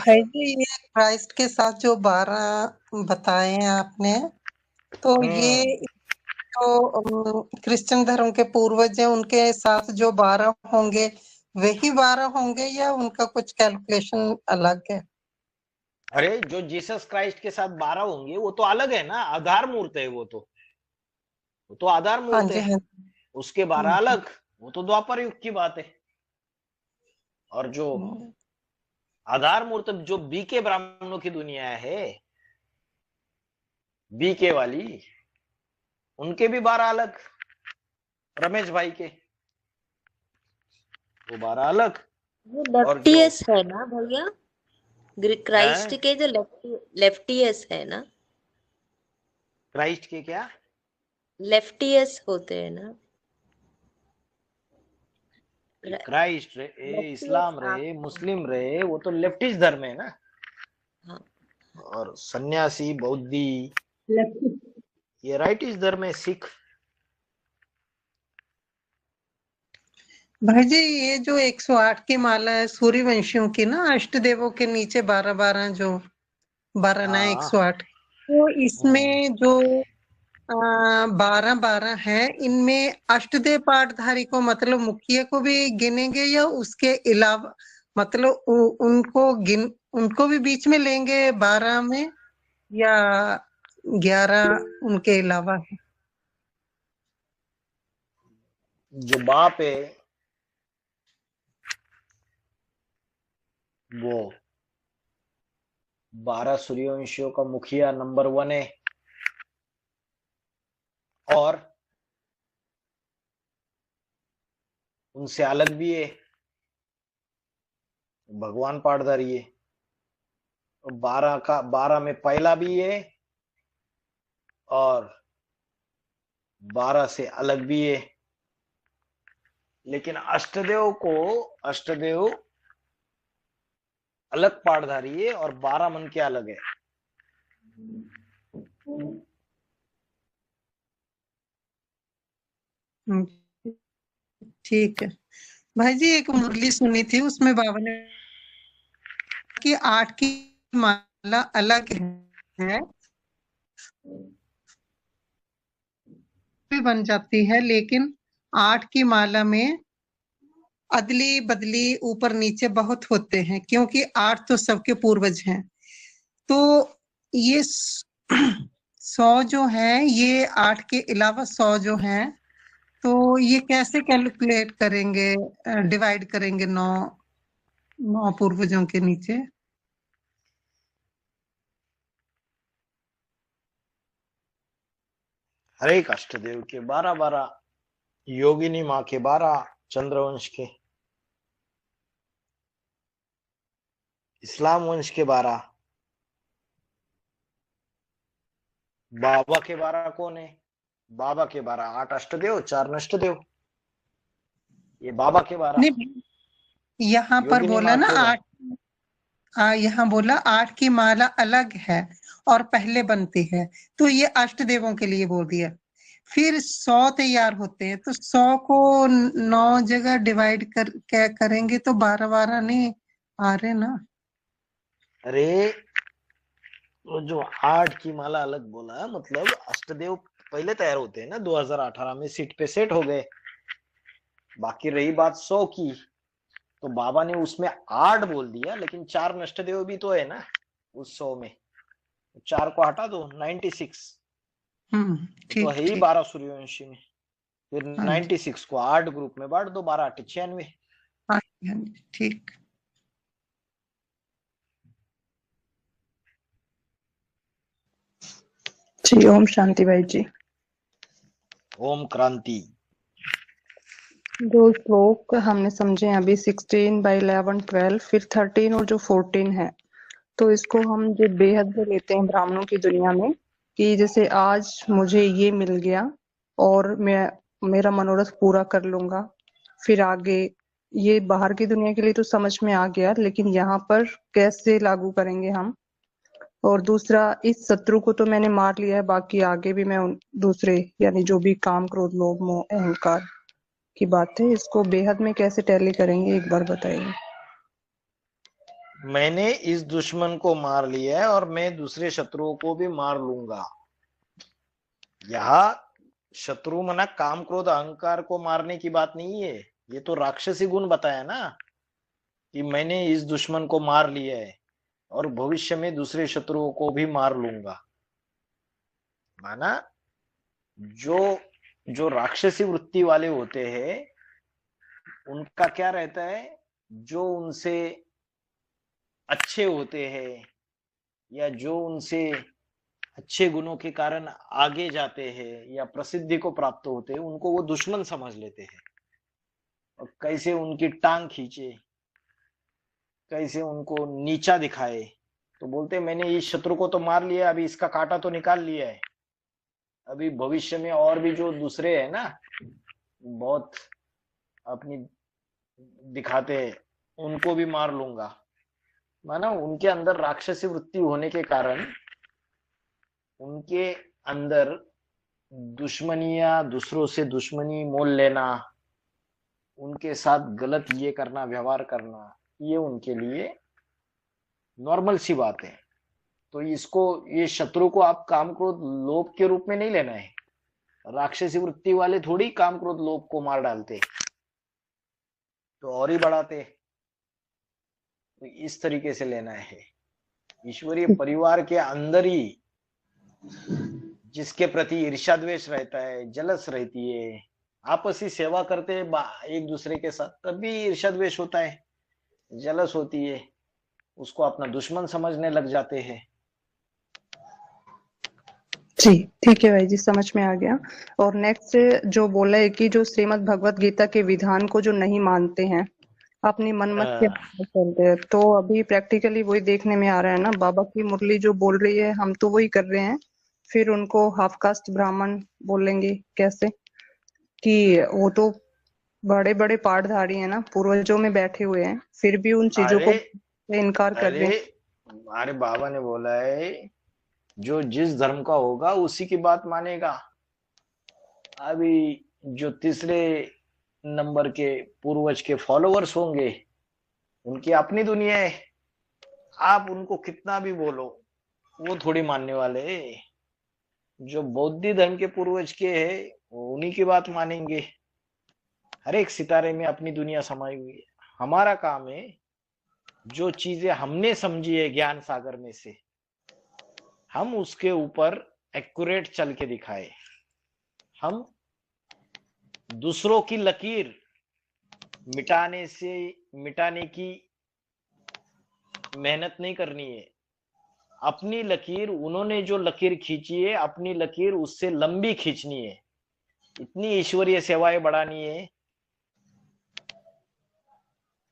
भाई जी, ये क्राइस्ट के साथ जो 12 बताए हैं आपने, तो ये जो क्रिश्चियन धर्म के पूर्वज हैं, उनके साथ जो 12 होंगे, वही 12 होंगे या उनका कुछ कैलकुलेशन अलग है? अरे जो जीसस क्राइस्ट के साथ 12 होंगे वो तो अलग है ना, आधार मूर्त है वो तो आधार हाँ मूर्त जी, है। हाँ जी। उसके 12 हुँ, अलग, वो तो द्वापर युग की बात है। और जो हुँ। आधार मूर्त जो बीके ब्राह्मणों की दुनिया है, बीके वाली, उनके भी 12 अलग, रमेश भाई के वो 12 अलग। वो और जो लेफ्टियस है ना भैया? क्राइस्ट है के जो लेफ्टियस है ना, क्राइस्ट के क्या, लेफ्टियस होते हैं ना। क्राइस्ट रहे, लेफ्टियस इस्लाम आप। रहे, मुस्लिम रहे, वो तो लेफ्टिस्ट धर्म है ना। हाँ। और सन्यासी, बौद्धि, लेफ्ट ये राइटिस्ट धर्म है, सिख। भाई जी, ये जो 108 की माला है सूर्यवंशियों की ना, अष्टदेवों के नीचे 12-12 जो 12 ना हाँ। 108, तो हम्म। इसमें जो 12-12 है, इनमें अष्टदेव पाठधारी को मतलब मुखिया को भी गिनेंगे या उसके अलावा, मतलब उनको भी बीच में लेंगे 12 में, या 11 उनके अलावा है? जो बाप है वो 12 सूर्यवंशियों का मुखिया नंबर 1 है। और उनसे अलग भी है, भगवान पाठधारी है। 12 में पहला भी है और 12 से अलग भी है। लेकिन अष्टदेव अलग पाठधारी है और 12 मन के अलग है। हम्म, ठीक है। भाई जी, एक मुरली सुनी थी, उसमें बाबा ने कि 8 की माला अलग है, भी बन जाती है, लेकिन 8 की माला में अदली बदली ऊपर नीचे बहुत होते हैं, क्योंकि 8 तो सबके पूर्वज हैं। तो ये 100 जो है, ये 8 के अलावा 100 जो है, तो ये कैसे कैलकुलेट करेंगे, डिवाइड करेंगे 9 पूर्वजों के नीचे? हर एक अष्टदेव के 12-12, योगिनी माँ के 12, चंद्रवंश के, इस्लाम वंश के 12, बाबा के 12 कौन है? बाबा के 12 8 अष्टदेव, 4 नष्टदेव, ये बाबा के 12। नहीं, यहाँ पर योगिनी बोला माँ ना के 12। 8, यहाँ बोला 8 की माला अलग है और पहले बनती है, तो ये अष्ट देवों के लिए बोल दिया। फिर 100 तैयार होते हैं, तो 100 को 9 जगह डिवाइड कर क्या करेंगे, तो 12-12 नहीं आ रहे ना? अरे वो जो 8 की माला अलग बोला, मतलब अष्टदेव पहले तैयार होते हैं ना, 2018 में सीट पे सेट हो गए। बाकी रही बात 100 की, तो बाबा ने उसमें 8 बोल दिया, लेकिन 4 नष्टदेव भी तो है ना उस 100 में। 4 को हटा दो, 96। तो ठीक है ही ठीक। 12 सूर्यवंशी में। फिर हाँ जी, 96 को 8 ग्रुप में बांट दो, 12 8 96। हाँ जी, हाँ जी, ठीक। जी ओम शांति भाई जी। ओम क्रांति। जो श्लोक हमने समझे अभी 16 बाई 11 12 फिर 13 और जो 14 है, तो इसको हम जो बेहद में लेते हैं ब्राह्मणों की दुनिया में, कि जैसे आज मुझे ये मिल गया और मैं मेरा मनोरथ पूरा कर लूंगा, फिर आगे ये बाहर की दुनिया के लिए तो समझ में आ गया, लेकिन यहाँ पर कैसे लागू करेंगे हम। और दूसरा, इस शत्रु को तो मैंने मार लिया है, बाकी आगे भी मैं दूसरे यानी जो भी काम क्रोध लोभ मोह अहंकार की बात है, इसको बेहद में कैसे टैली करेंगे, एक बार बताइए। मैंने इस दुश्मन को मार लिया है और मैं दूसरे शत्रुओं को भी मार लूंगा। यहाँ शत्रु मना काम क्रोध अहंकार को मारने की बात नहीं है, ये तो राक्षसी गुण बताया ना कि मैंने इस दुश्मन को मार लिया है और भविष्य में दूसरे शत्रुओं को भी मार लूंगा। माना जो जो राक्षसी वृत्ति वाले होते हैं उनका क्या रहता है, जो उनसे अच्छे होते हैं या जो उनसे अच्छे गुणों के कारण आगे जाते हैं या प्रसिद्धि को प्राप्त होते हैं, उनको वो दुश्मन समझ लेते हैं और कैसे उनकी टांग खींचे, कैसे उनको नीचा दिखाए। तो बोलते मैंने इस शत्रु को तो मार लिया, अभी इसका कांटा तो निकाल लिया है, अभी भविष्य में और भी जो दूसरे है ना बहुत अपनी दिखाते हैं उनको भी मार लूंगा। माना उनके अंदर राक्षसी वृत्ति होने के कारण उनके अंदर दुश्मनिया, दूसरों से दुश्मनी मोल लेना, उनके साथ गलत ये करना, व्यवहार करना, ये उनके लिए नॉर्मल सी बात है। तो इसको, ये शत्रु को आप काम क्रोध लोभ के रूप में नहीं लेना है। राक्षसी वृत्ति वाले थोड़ी काम क्रोध लोभ को मार डालते, तो और ही बढ़ाते। तो इस तरीके से लेना है। ईश्वरीय परिवार के अंदर ही जिसके प्रति ईर्ष्या द्वेष रहता है, जलस रहती है, आपसी सेवा करते हैं एक दूसरे के साथ, तब भी ईर्ष्या द्वेष होता है, जलस होती है, उसको अपना दुश्मन समझने लग जाते हैं। जी ठीक है भाई जी, समझ में आ गया। और नेक्स्ट जो बोला है कि जो श्रीमद् भगवत गीता के विधान को जो नहीं मानते हैं, अपनी मनमत के चलते हैं, तो अभी प्रैक्टिकली वही देखने में आ रहा है ना, बाबा की मुरली जो बोल रही है हम तो वही कर रहे हैं, फिर उनको हाफ कास्ट ब्राह्मण बोलेंगे कैसे? कि वो तो बड़े बड़े पाठधारी है ना, पूर्वजों में बैठे हुए हैं, फिर भी उन चीजों को इनकार कर रहे हैं। हमारे बाबा ने बोला है जो जिस धर्म का होगा उसी की बात मानेगा। अभी जो तीसरे नंबर के पूर्वज के फॉलोअर्स होंगे उनकी अपनी दुनिया है, आप उनको कितना भी बोलो वो थोड़ी मानने वाले हैं। जो बौद्ध धर्म के पूर्वज के है वो उन्हीं की बात मानेंगे। हर एक सितारे में अपनी दुनिया समाई हुई है। हमारा काम है जो चीजें हमने समझी है ज्ञान सागर में से, हम उसके ऊपर एक्यूरेट चल के दिखाए। हम दूसरों की लकीर मिटाने की मेहनत नहीं करनी है। अपनी लकीर, उन्होंने जो लकीर खींची है, अपनी लकीर उससे लंबी खींचनी है। इतनी ईश्वरीय सेवाएं बढ़ानी है।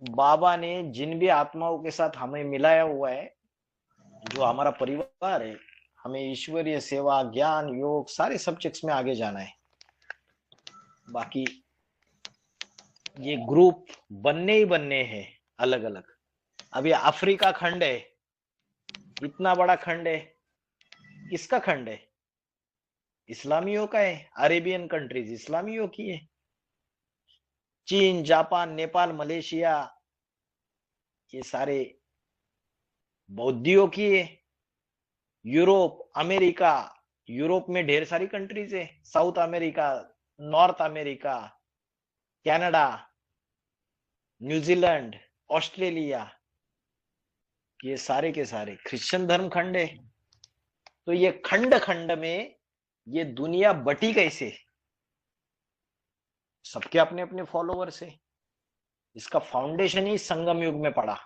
बाबा ने जिन भी आत्माओं के साथ हमें मिलाया हुआ है, जो हमारा परिवार है, हमें ईश्वरीय सेवा, ज्ञान, योग सारे सब्जेक्ट्स में आगे जाना है। बाकी ये ग्रुप बनने ही बनने हैं अलग अलग। अभी अफ्रीका खंड है, इतना बड़ा खंड है, किसका खंड है? इस्लामियों का है। अरेबियन कंट्रीज इस्लामियों की है। चीन, जापान, नेपाल, मलेशिया ये सारे बौद्धियों की है। यूरोप, अमेरिका, यूरोप में ढेर सारी कंट्रीज है। South America, north America, Canada, New Zealand, Australia, ये सारे के सारे क्रिश्चियन धर्म खंड है। तो ये खंड खंड में ये दुनिया बटी कैसे? सबके अपने अपने फॉलोवर्स है। इसका फाउंडेशन ही संगम युग में पड़ा।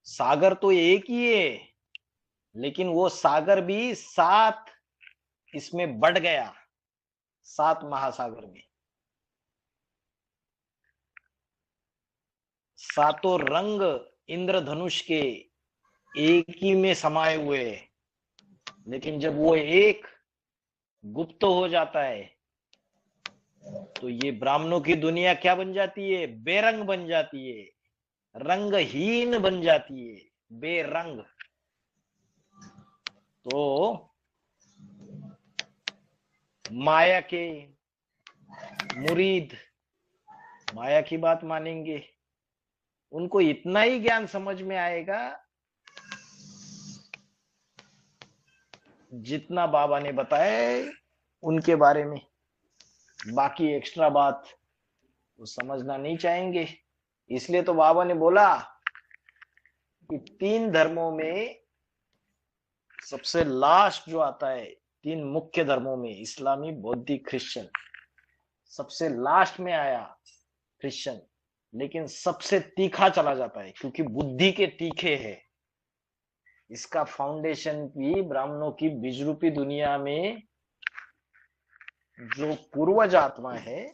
सागर तो एक ही है, लेकिन वो सागर भी 7 इसमें बढ़ गया, 7 महासागर में। सातों रंग इंद्रधनुष के एक ही में समाये हुए। लेकिन जब वो एक गुप्त हो जाता है तो ये ब्राह्मणों की दुनिया क्या बन जाती है? बेरंग बन जाती है, रंगहीन बन जाती है, बेरंग। तो माया के मुरीद माया की बात मानेंगे, उनको इतना ही ज्ञान समझ में आएगा जितना बाबा ने बताया उनके बारे में। बाकी एक्स्ट्रा बात वो समझना नहीं चाहेंगे। इसलिए तो बाबा ने बोला कि 3 धर्मों में सबसे लास्ट जो आता है, 3 मुख्य धर्मों में, इस्लामी, बौद्धिक, क्रिश्चियन, सबसे लास्ट में आया क्रिश्चियन, लेकिन सबसे तीखा चला जाता है क्योंकि बुद्धि के तीखे है। इसका फाउंडेशन भी ब्राह्मणों की बीज रूपी दुनिया में जो पूर्वज आत्मा है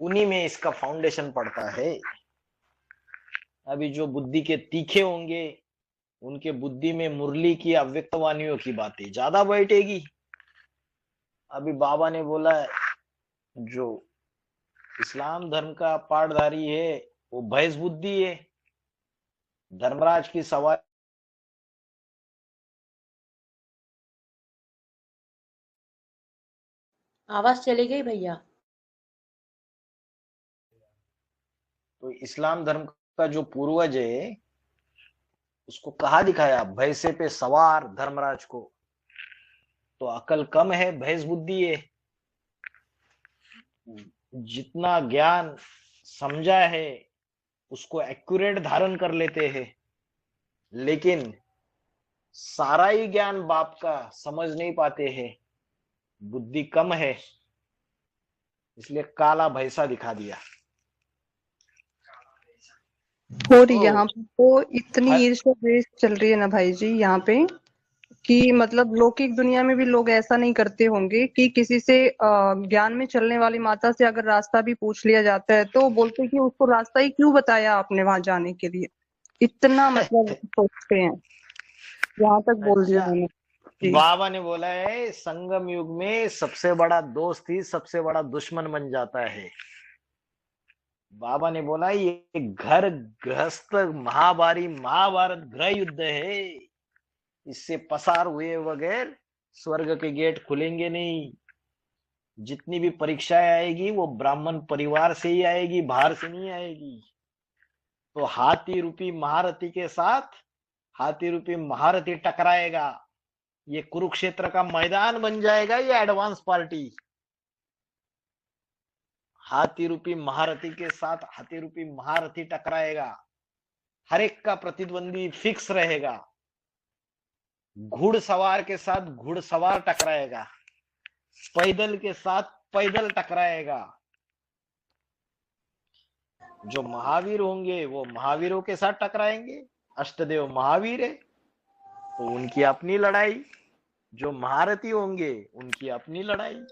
उन्हीं में इसका फाउंडेशन पड़ता है। अभी जो बुद्धि के तीखे होंगे उनके बुद्धि में मुरली की अव्यक्त वाणियों की बातें ज्यादा बैठेगी। अभी बाबा ने बोला जो इस्लाम धर्म का पाठधारी है वो भैंस बुद्धि है। धर्मराज की सवारी आवाज चली गई भैया। तो इस्लाम धर्म का जो पूर्वज है उसको कहा दिखाया भैंसे पे सवार धर्मराज को, तो अकल कम है, भैंस बुद्धि है। जितना ज्ञान समझा है उसको एक्यूरेट धारण कर लेते हैं, लेकिन सारा ही ज्ञान बाप का समझ नहीं पाते हैं, बुद्धि कम है, इसलिए काला भैंसा दिखा दिया। और तो यहाँ पे तो इतनी हर ईर्ष्या द्वेष चल रही है ना भाई जी यहाँ पे, कि मतलब लौकिक दुनिया में भी लोग ऐसा नहीं करते होंगे कि किसी से ज्ञान में चलने वाली माता से अगर रास्ता भी पूछ लिया जाता है तो बोलते हैं कि उसको रास्ता ही क्यों बताया आपने वहां जाने के लिए। इतना मतलब सोचते हैं, यहाँ तक बोल दिया अच्छा, मैंने जी। बाबा ने बोला है संगम युग में सबसे बड़ा दोस्त ही सबसे बड़ा दुश्मन बन जाता है। बाबा ने बोला ये घर गृहस्थ महाभारी महाभारत गृह युद्ध है, इससे पसार हुए बगैर स्वर्ग के गेट खुलेंगे नहीं। जितनी भी परीक्षाएं आएगी वो ब्राह्मण परिवार से ही आएगी, बाहर से नहीं आएगी। तो हाथी रूपी महारथी के साथ हाथी रूपी महारथी टकराएगा, ये कुरुक्षेत्र का मैदान बन जाएगा। ये एडवांस पार्टी हाथी रूपी महारथी के साथ हाथी रूपी महारथी टकराएगा, हर एक का प्रतिद्वंदी फिक्स रहेगा। घुड़सवार के साथ घुड़सवार टकराएगा, पैदल के साथ पैदल टकराएगा। जो महावीर होंगे वो महावीरों के साथ टकराएंगे, अष्टदेव महावीर है तो उनकी अपनी लड़ाई, जो महारथी होंगे उनकी अपनी लड़ाई।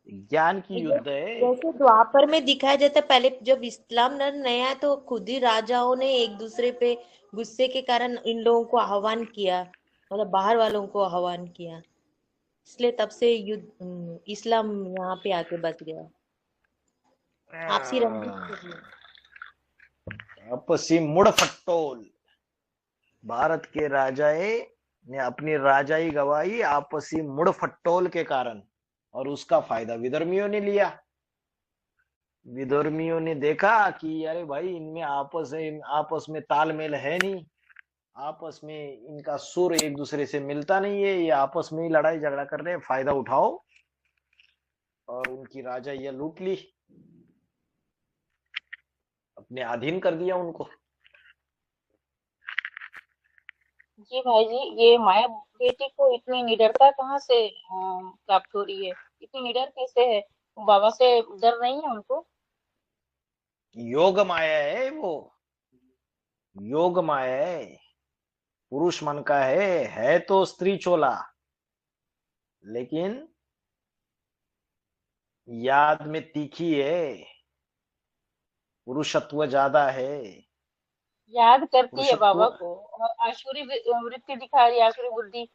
ज्ञान की युद्ध है। जैसे द्वापर में दिखाया जाता है, पहले जब इस्लाम धर्म नया है तो खुद ही राजाओं ने एक दूसरे पे गुस्से के कारण इन लोगों को आह्वान किया, मतलब बाहर वालों को आह्वान किया, इसलिए तब से युद्ध इस्लाम यहाँ पे आके बच गया। आपसी रंजिश आपसी मुड़ फट्टोल। भारत के राजाए ने अपनी राजाई गवाई आपसी मुड़ फट्टोल के कारण, और उसका फायदा विधर्मियों ने लिया। विधर्मियों ने देखा कि अरे भाई इनमें आपस में तालमेल है नहीं, आपस में इनका सुर एक दूसरे से मिलता नहीं है, ये आपस में ही लड़ाई झगड़ा कर रहे हैं, फायदा उठाओ, और उनकी राजाइयां लूट ली, अपने अधीन कर दिया उनको। जी भाई जी, ये माया बेटी को इतनी निडरता कहाँ से प्राप्त हो रही है? इतनी निडर कैसे है? बाबा से डर नहीं है उनको? योग माया है वो, योग माया है, पुरुष मन का है तो स्त्री चोला, लेकिन याद में तीखी है, पुरुषत्व ज्यादा है। याद करती है पुरुषत्व बाबा को और आसुरी वृत्ति दिखा रही है, आसुरी बुद्धि।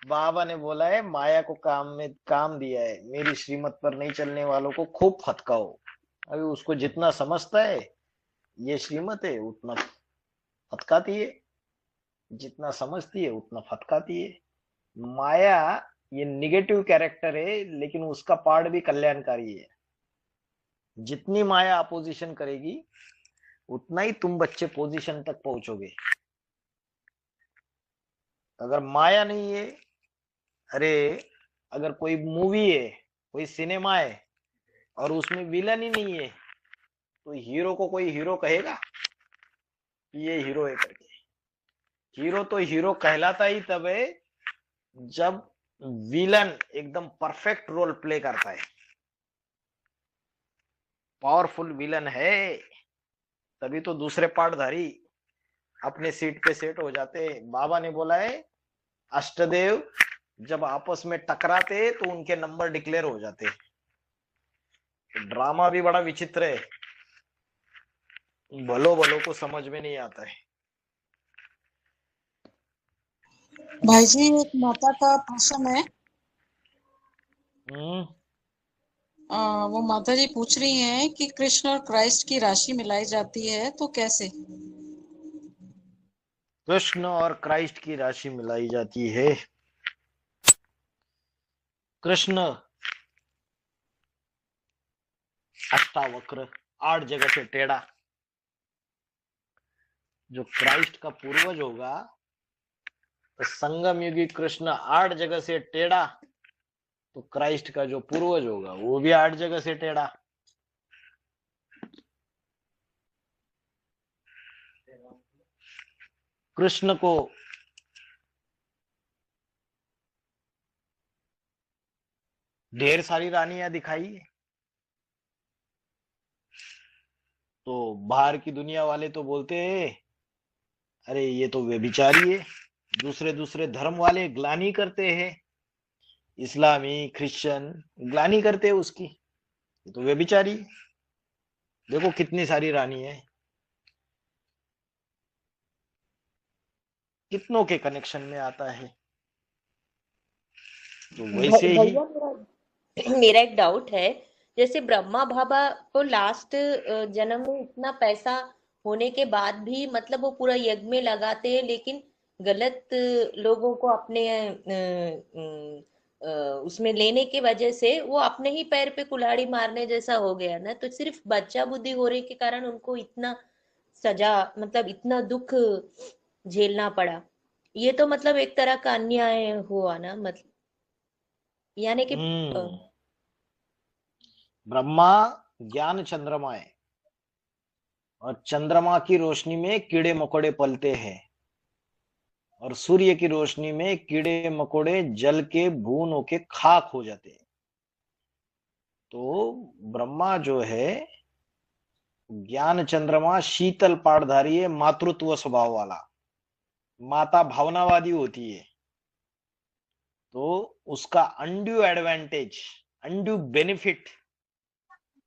बाबा ने बोला है माया को काम दिया है, मेरी श्रीमत पर नहीं चलने वालों को खूब फटकाओ। अभी उसको जितना समझता है ये श्रीमत है उतना फटकाती है, जितना समझती है उतना फटकाती है। माया ये निगेटिव कैरेक्टर है, लेकिन उसका पार्ट भी कल्याणकारी है। जितनी माया अपोजिशन करेगी उतना ही तुम बच्चे पोजीशन तक पहुंचोगे। अगर माया नहीं है, अरे अगर कोई मूवी है, कोई सिनेमा है और उसमें विलन ही नहीं है, तो हीरो को कोई हीरो कहेगा कि ये हीरो है करके? हीरो तो हीरो कहलाता ही तब है जब विलन एकदम परफेक्ट रोल प्ले करता है, पावरफुल विलन है, तभी तो दूसरे पार्टधारी अपने सीट पे सेट हो जाते हैं। बाबा ने बोला है अष्टदेव जब आपस में टकराते तो उनके नंबर डिक्लेयर हो जाते। ड्रामा भी बड़ा विचित्र है, भलो भलो को समझ में नहीं आता है। भाई जी एक माता का प्रश्न है। वो माता जी पूछ रही हैं कि कृष्ण और क्राइस्ट की राशि मिलाई जाती है तो कैसे? कृष्ण और क्राइस्ट की राशि मिलाई जाती है। कृष्ण अष्टावक्र, 8 जगह से टेढ़ा। जो क्राइस्ट का पूर्वज होगा तो संगम युगी कृष्ण 8 जगह से टेढ़ा, तो क्राइस्ट का जो पूर्वज होगा वो भी 8 जगह से टेढ़ा। कृष्ण को ढेर सारी रानियां दिखाई है, तो बाहर की दुनिया वाले तो बोलते हैं अरे ये तो व्यभिचारी है। दूसरे दूसरे धर्म वाले ग्लानि करते हैं, इस्लामी क्रिश्चियन ग्लानि करते हैं उसकी, ये तो व्यभिचारी। देखो कितनी सारी रानी है, कितनों के कनेक्शन में आता है। तो वैसे ही भैया मेरा एक डाउट है, जैसे ब्रह्मा बाबा को लास्ट जन्म में इतना पैसा होने के बाद भी मतलब वो पूरा यज्ञ में लगाते हैं, लेकिन गलत लोगों को अपने उसमें लेने की वजह से वो अपने ही पैर पे कुल्हाड़ी मारने जैसा हो गया ना। तो सिर्फ बच्चा बुद्धि होने के कारण उनको इतना सजा, मतलब इतना दुख झेलना पड़ा। ये तो मतलब एक तरह का अन्याय हुआ ना, मतलब यानी कि ब्रह्मा ज्ञान चंद्रमा है और चंद्रमा की रोशनी में कीड़े मकोड़े पलते हैं और सूर्य की रोशनी में कीड़े मकोड़े जल के भून होके खाक हो जाते हैं। तो ब्रह्मा जो है ज्ञान चंद्रमा शीतल पाठधारी है, मातृत्व स्वभाव वाला, माता भावनावादी होती है। तो उसका अनड्यू एडवांटेज, अनड्यू बेनिफिट,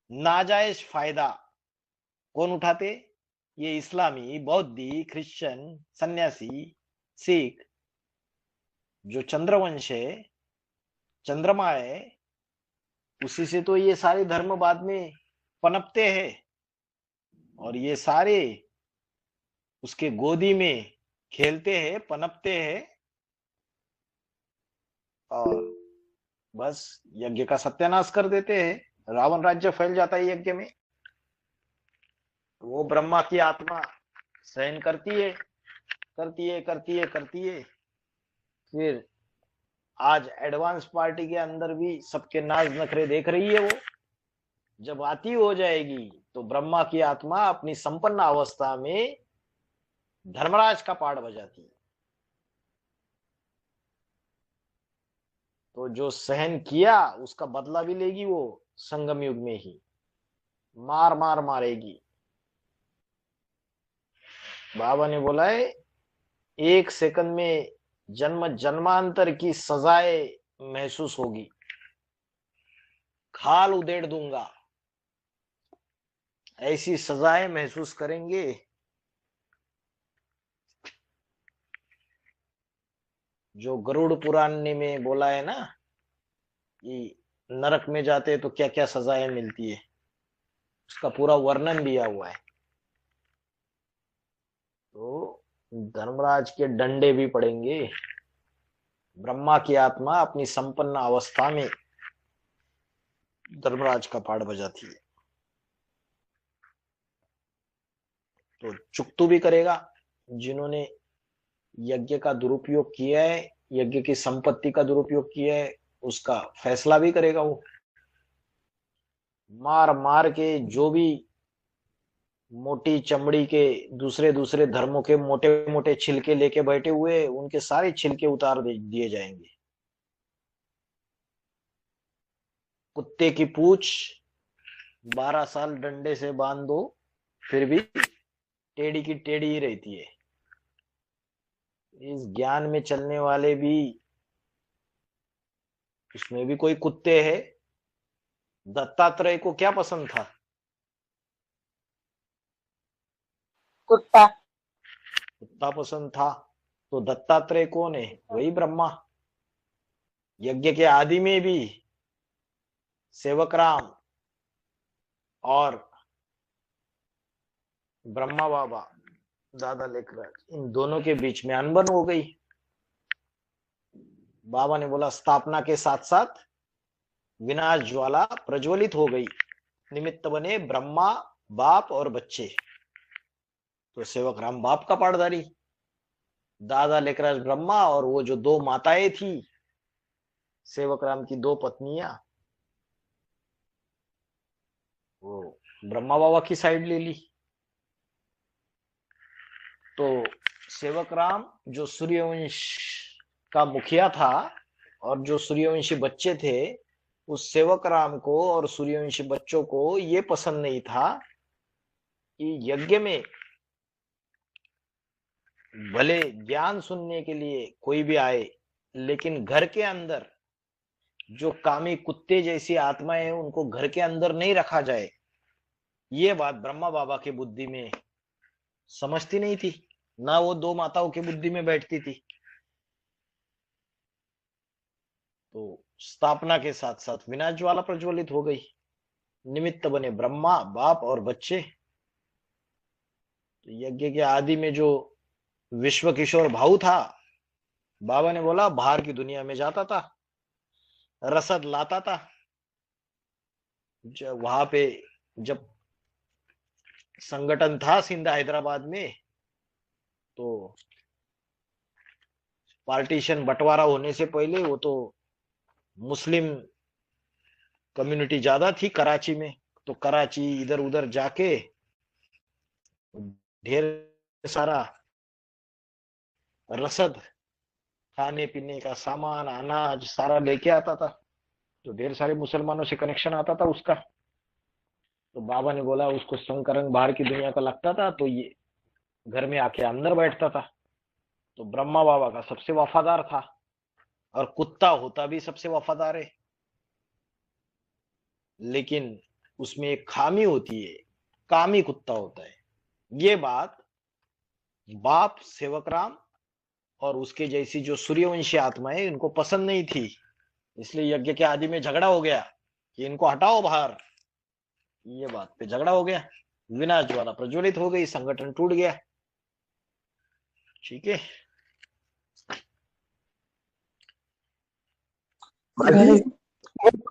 नाजायज फायदा कौन उठाते? ये इस्लामी, बौद्धि, क्रिश्चियन, सन्यासी, सिख, जो चंद्रवंश है, चंद्रमा है, उसी से तो ये सारे धर्म बाद में पनपते हैं और ये सारे उसके गोदी में खेलते हैं, पनपते हैं और बस यज्ञ का सत्यानाश कर देते हैं। रावण राज्य फैल जाता है यज्ञ में। वो ब्रह्मा की आत्मा सहन करती है, करती है, करती है, करती है। फिर आज एडवांस पार्टी के अंदर भी सबके नाज नखरे देख रही है। वो जब आती हो जाएगी तो ब्रह्मा की आत्मा अपनी संपन्न अवस्था में धर्मराज का पाठ बजाती है। तो जो सहन किया उसका बदला भी लेगी वो संगम युग में ही, मार मार मारेगी। बाबा ने बोला है 1 सेकंड में जन्म जन्मांतर की सजाएं महसूस होगी, खाल उधेड़ दूंगा, ऐसी सजाएं महसूस करेंगे। जो गरुड़ पुराण में बोला है ना कि नरक में जाते तो क्या क्या सजाएं मिलती है, उसका पूरा वर्णन दिया हुआ है। तो धर्मराज के डंडे भी पड़ेंगे। ब्रह्मा की आत्मा अपनी संपन्न अवस्था में धर्मराज का पाठ बजाती है। तो चुकतू भी करेगा। जिन्होंने यज्ञ का दुरुपयोग किया है, यज्ञ की संपत्ति का दुरुपयोग किया है, उसका फैसला भी करेगा वो। मार मार के जो भी मोटी चमड़ी के दूसरे दूसरे धर्मों के मोटे मोटे छिलके लेके बैठे हुए, उनके सारे छिलके उतार दिए जाएंगे। कुत्ते की पूंछ 12 साल डंडे से बांध दो, फिर भी टेढ़ी की टेढ़ी ही रहती है। इस ज्ञान में चलने वाले भी, इसमें भी कोई कुत्ते हैं। दत्तात्रेय को क्या पसंद था? कुत्ता। कुत्ता पसंद था। तो दत्तात्रेय कौन है? वही ब्रह्मा। यज्ञ के आदि में भी सेवक राम और ब्रह्मा बाबा दादा लेकर, इन दोनों के बीच में अनबन हो गई। बाबा ने बोला स्थापना के साथ साथ विनाश ज्वाला प्रज्वलित हो गई। निमित्त बने ब्रह्मा, बाप और बच्चे। तो सेवक राम बाप का पाठधारी, दादा लेकर ब्रह्मा, और वो जो दो माताएं थी सेवक राम की, दो पत्नियां, वो ब्रह्मा बाबा की साइड ले ली। तो सेवक राम जो सूर्यवंश का मुखिया था, और जो सूर्यवंशी बच्चे थे, उस सेवक राम को और सूर्यवंशी बच्चों को ये पसंद नहीं था कि यज्ञ में भले ज्ञान सुनने के लिए कोई भी आए, लेकिन घर के अंदर जो कामी कुत्ते जैसी आत्माएं हैं उनको घर के अंदर नहीं रखा जाए। ये बात ब्रह्मा बाबा की बुद्धि में समझती नहीं थी, ना वो दो माताओं की बुद्धि में बैठती थी। तो स्थापना के साथ साथ विनाश ज्वाला प्रज्वलित हो गई। निमित्त बने ब्रह्मा, बाप और बच्चे। तो यज्ञ के आदि में जो विश्व किशोर भाऊ था, बाबा ने बोला बाहर की दुनिया में जाता था, रसद लाता था। वहां पे जब संगठन था सिंध हैदराबाद में, तो पार्टीशन बंटवारा होने से पहले वो तो मुस्लिम कम्युनिटी ज्यादा थी कराची में। तो कराची इधर उधर जाके ढेर सारा रसद, खाने पीने का सामान, अनाज सारा लेके आता था। तो ढेर सारे मुसलमानों से कनेक्शन आता था उसका। तो बाबा ने बोला उसको संग का रंग बाहर की दुनिया का लगता था, तो ये घर में आके अंदर बैठता था। तो ब्रह्मा बाबा का सबसे वफादार था, और कुत्ता होता भी सबसे वफादार है, लेकिन उसमें एक खामी होती है, कामी कुत्ता होता है। ये बात बाप सेवक राम और उसके जैसी जो सूर्यवंशी आत्माएं, इनको पसंद नहीं थी। इसलिए यज्ञ के आदि में झगड़ा हो गया कि इनको हटाओ बाहर। ये बात पे झगड़ा हो गया, विनाश ज्वाला प्रज्वलित हो गई, संगठन टूट गया। ठीक है।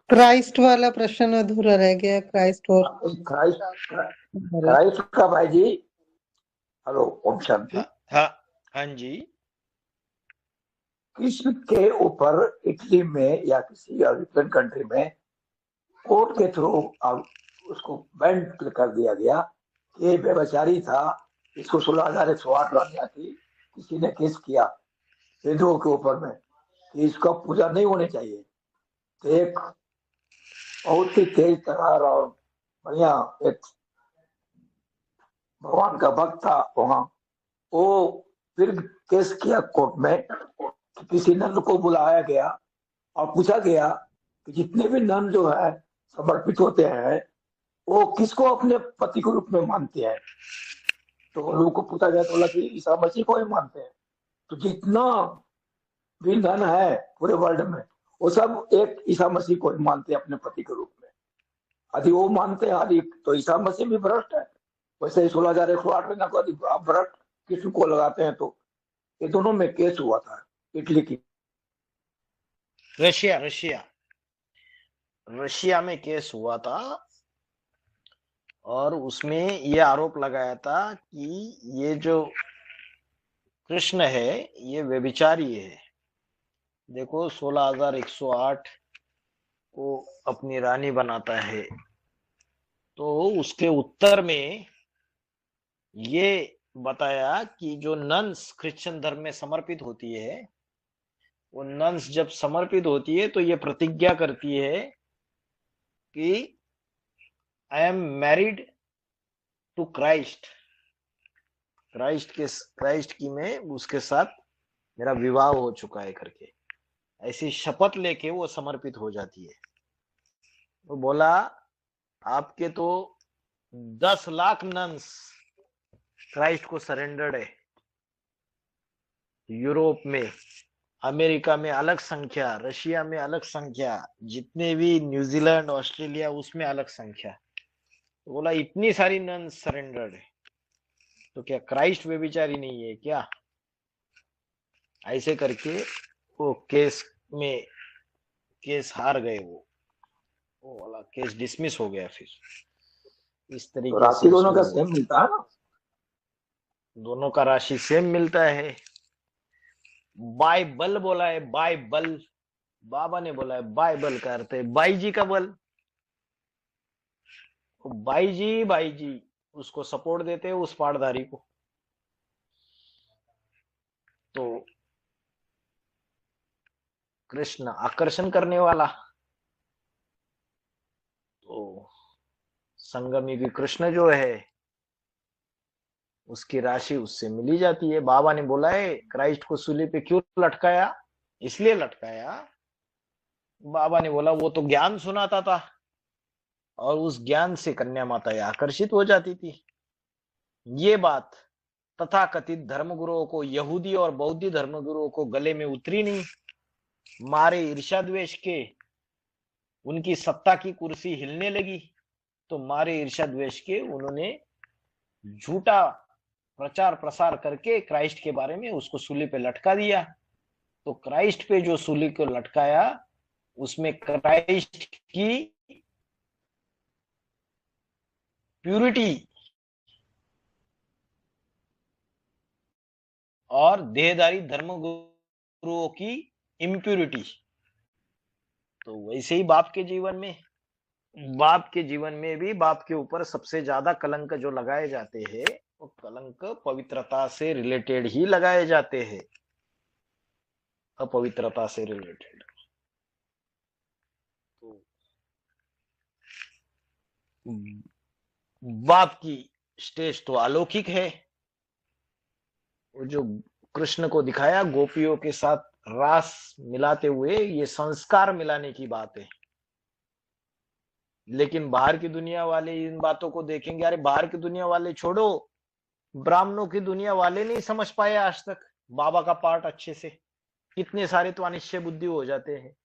क्राइस्ट वाला प्रश्न अधूरा रह गया। क्राइस्ट और क्राइस्ट का भाई जी। हेलो, ओम शांति। हाँ जी। कृष्ण के ऊपर इटली में या किसी यूरोपियन कंट्री में कोर्ट के थ्रू उसको बैन कर दिया गया कि ये व्यभिचारी था, इसको 16,108 रनिया की किसी ने केस किया हिंदुओं के ऊपर में कि इसका पूजा नहीं होनी चाहिए। तो एक बहुत ही तेज तरार और बढ़िया एक भगवान का भक्त था वहां, वो फिर केस किया कोर्ट में। किसी नन को बुलाया गया और पूछा गया कि जितने भी नन जो है समर्पित होते हैं वो किसको अपने पति के रूप में मानते हैं। तो लोगों को पूछा गया तो बोला कि ईसा मसीह को ही मानते हैं। तो जितना भी नन है पूरे वर्ल्ड में वो सब एक ईसा मसीह को ही मानते हैं अपने पति के रूप में। यदि वो मानते हैं यदि तो ईसा मसीह भी भ्रष्ट है। वैसे ही 16,108 में को आप भ्रष्ट किसी को लगाते हैं। तो ये दोनों में केस हुआ था इटली की। रशिया में केस हुआ था, और उसमें ये आरोप लगाया था कि ये जो कृष्ण है ये व्यभिचारी है। देखो 16,108 को अपनी रानी बनाता है, तो उसके उत्तर में ये बताया कि जो नन्स क्रिश्चियन धर्म में समर्पित होती है, वो नन्स जब समर्पित होती है तो ये प्रतिज्ञा करती है कि I am married to Christ, Christ की मैं उसके साथ मेरा विवाह हो चुका है करके ऐसी शपथ लेके वो समर्पित हो जाती है। वो बोला आपके तो 10 लाख नन्स क्राइस्ट को सरेंडर्ड है, यूरोप में, अमेरिका में अलग संख्या, रशिया में अलग संख्या, जितने भी न्यूजीलैंड ऑस्ट्रेलिया उसमें अलग संख्या। तो बोला इतनी सारी नन्स सरेंडर्ड है, तो क्या क्राइस्ट व्यभिचारी नहीं है क्या? ऐसे करके वो केस हार गए। वो वाला केस डिसमिस हो गया। फिर इस तो तरीके राशि से दोनों का उसमें सेम मिलता है ना? दोनों का राशि सेम मिलता है। बाइबल बोला है, बाइबल, बाबा ने बोला है बाइबल का अर्थ है बाई जी का बल। तो बाई जी उसको सपोर्ट देते हैं उस पाठधारी को। तो कृष्ण आकर्षण करने वाला, तो संगमयुगी कृष्ण जो है उसकी राशि उससे मिली जाती है। बाबा ने बोला है क्राइस्ट को सूली पे क्यों लटकाया, इसलिए लटकाया, बाबा ने बोला वो तो ज्ञान सुनाता था और उस ज्ञान से कन्या माताएं आकर्षित हो जाती थी। ये बात तथाकथित धर्मगुरुओं को, यहूदी और बौद्ध धर्मगुरुओं को गले में उतरी नहीं। मारे ईर्ष्या द्वेष के उनकी सत्ता की कुर्सी हिलने लगी, तो मारे ईर्ष्या द्वेष के उन्होंने झूठा प्रचार प्रसार करके क्राइस्ट के बारे में उसको सूली पे लटका दिया। तो क्राइस्ट पे जो सूली को लटकाया उसमें क्राइस्ट की प्यूरिटी और देहधारी धर्मगुरुओं की इम्प्यूरिटी। तो वैसे ही बाप के जीवन में भी बाप के ऊपर सबसे ज्यादा कलंक जो लगाए जाते हैं वो कलंक पवित्रता से रिलेटेड ही लगाए जाते हैं, अपवित्रता से रिलेटेड। तो बाप की स्टेज तो अलौकिक है। वो जो कृष्ण को दिखाया गोपियों के साथ रास मिलाते हुए, ये संस्कार मिलाने की बात है। लेकिन बाहर की दुनिया वाले इन बातों को देखेंगे, अरे बाहर की दुनिया वाले छोड़ो, ब्राह्मणों की दुनिया वाले नहीं समझ पाए आज तक बाबा का पाठ अच्छे से। कितने सारे तो अनिश्चय बुद्धि हो जाते हैं,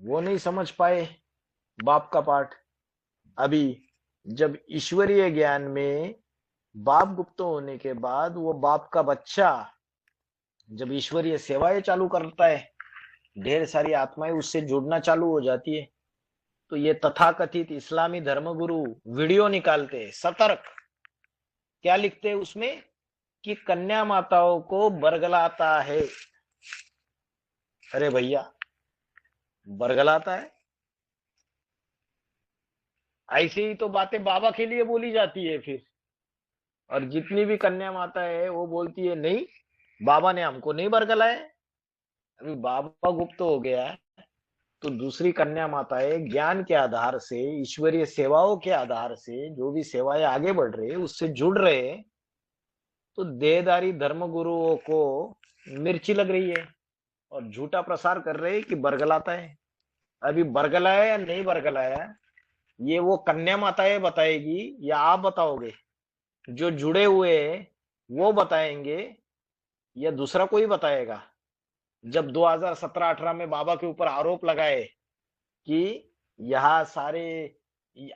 वो नहीं समझ पाए बाप का पाठ। अभी जब ईश्वरीय ज्ञान में बाप गुप्त होने के बाद वो बाप का बच्चा जब ईश्वरीय सेवाएं चालू करता है, ढेर सारी आत्माएं उससे जुड़ना चालू हो जाती है। तो ये तथाकथित इस्लामी धर्मगुरु वीडियो निकालते हैं, सतर्क। क्या लिखते हैं उसमें कि कन्या माताओं को बरगलाता है। अरे भैया, बरगलाता है? ऐसे ही तो बातें बाबा के लिए बोली जाती है फिर। और जितनी भी कन्या माता है वो बोलती है नहीं, बाबा ने हमको नहीं बरगलाया। अभी बाबा गुप्त हो गया तो दूसरी कन्या माताएं ज्ञान के आधार से, ईश्वरीय सेवाओं के आधार से जो भी सेवाएं आगे बढ़ रही है उससे जुड़ रहे हैं, तो देहधारी धर्मगुरुओं को मिर्ची लग रही है और झूठा प्रसार कर रहे हैं कि बरगलाता है। अभी बरगलाया या नहीं बरगलाया ये वो कन्या माताएं बताएगी या आप बताओगे? जो जुड़े हुए वो बताएंगे या दूसरा कोई बताएगा? जब 2017-18 में बाबा के ऊपर आरोप लगाए कि यहाँ सारे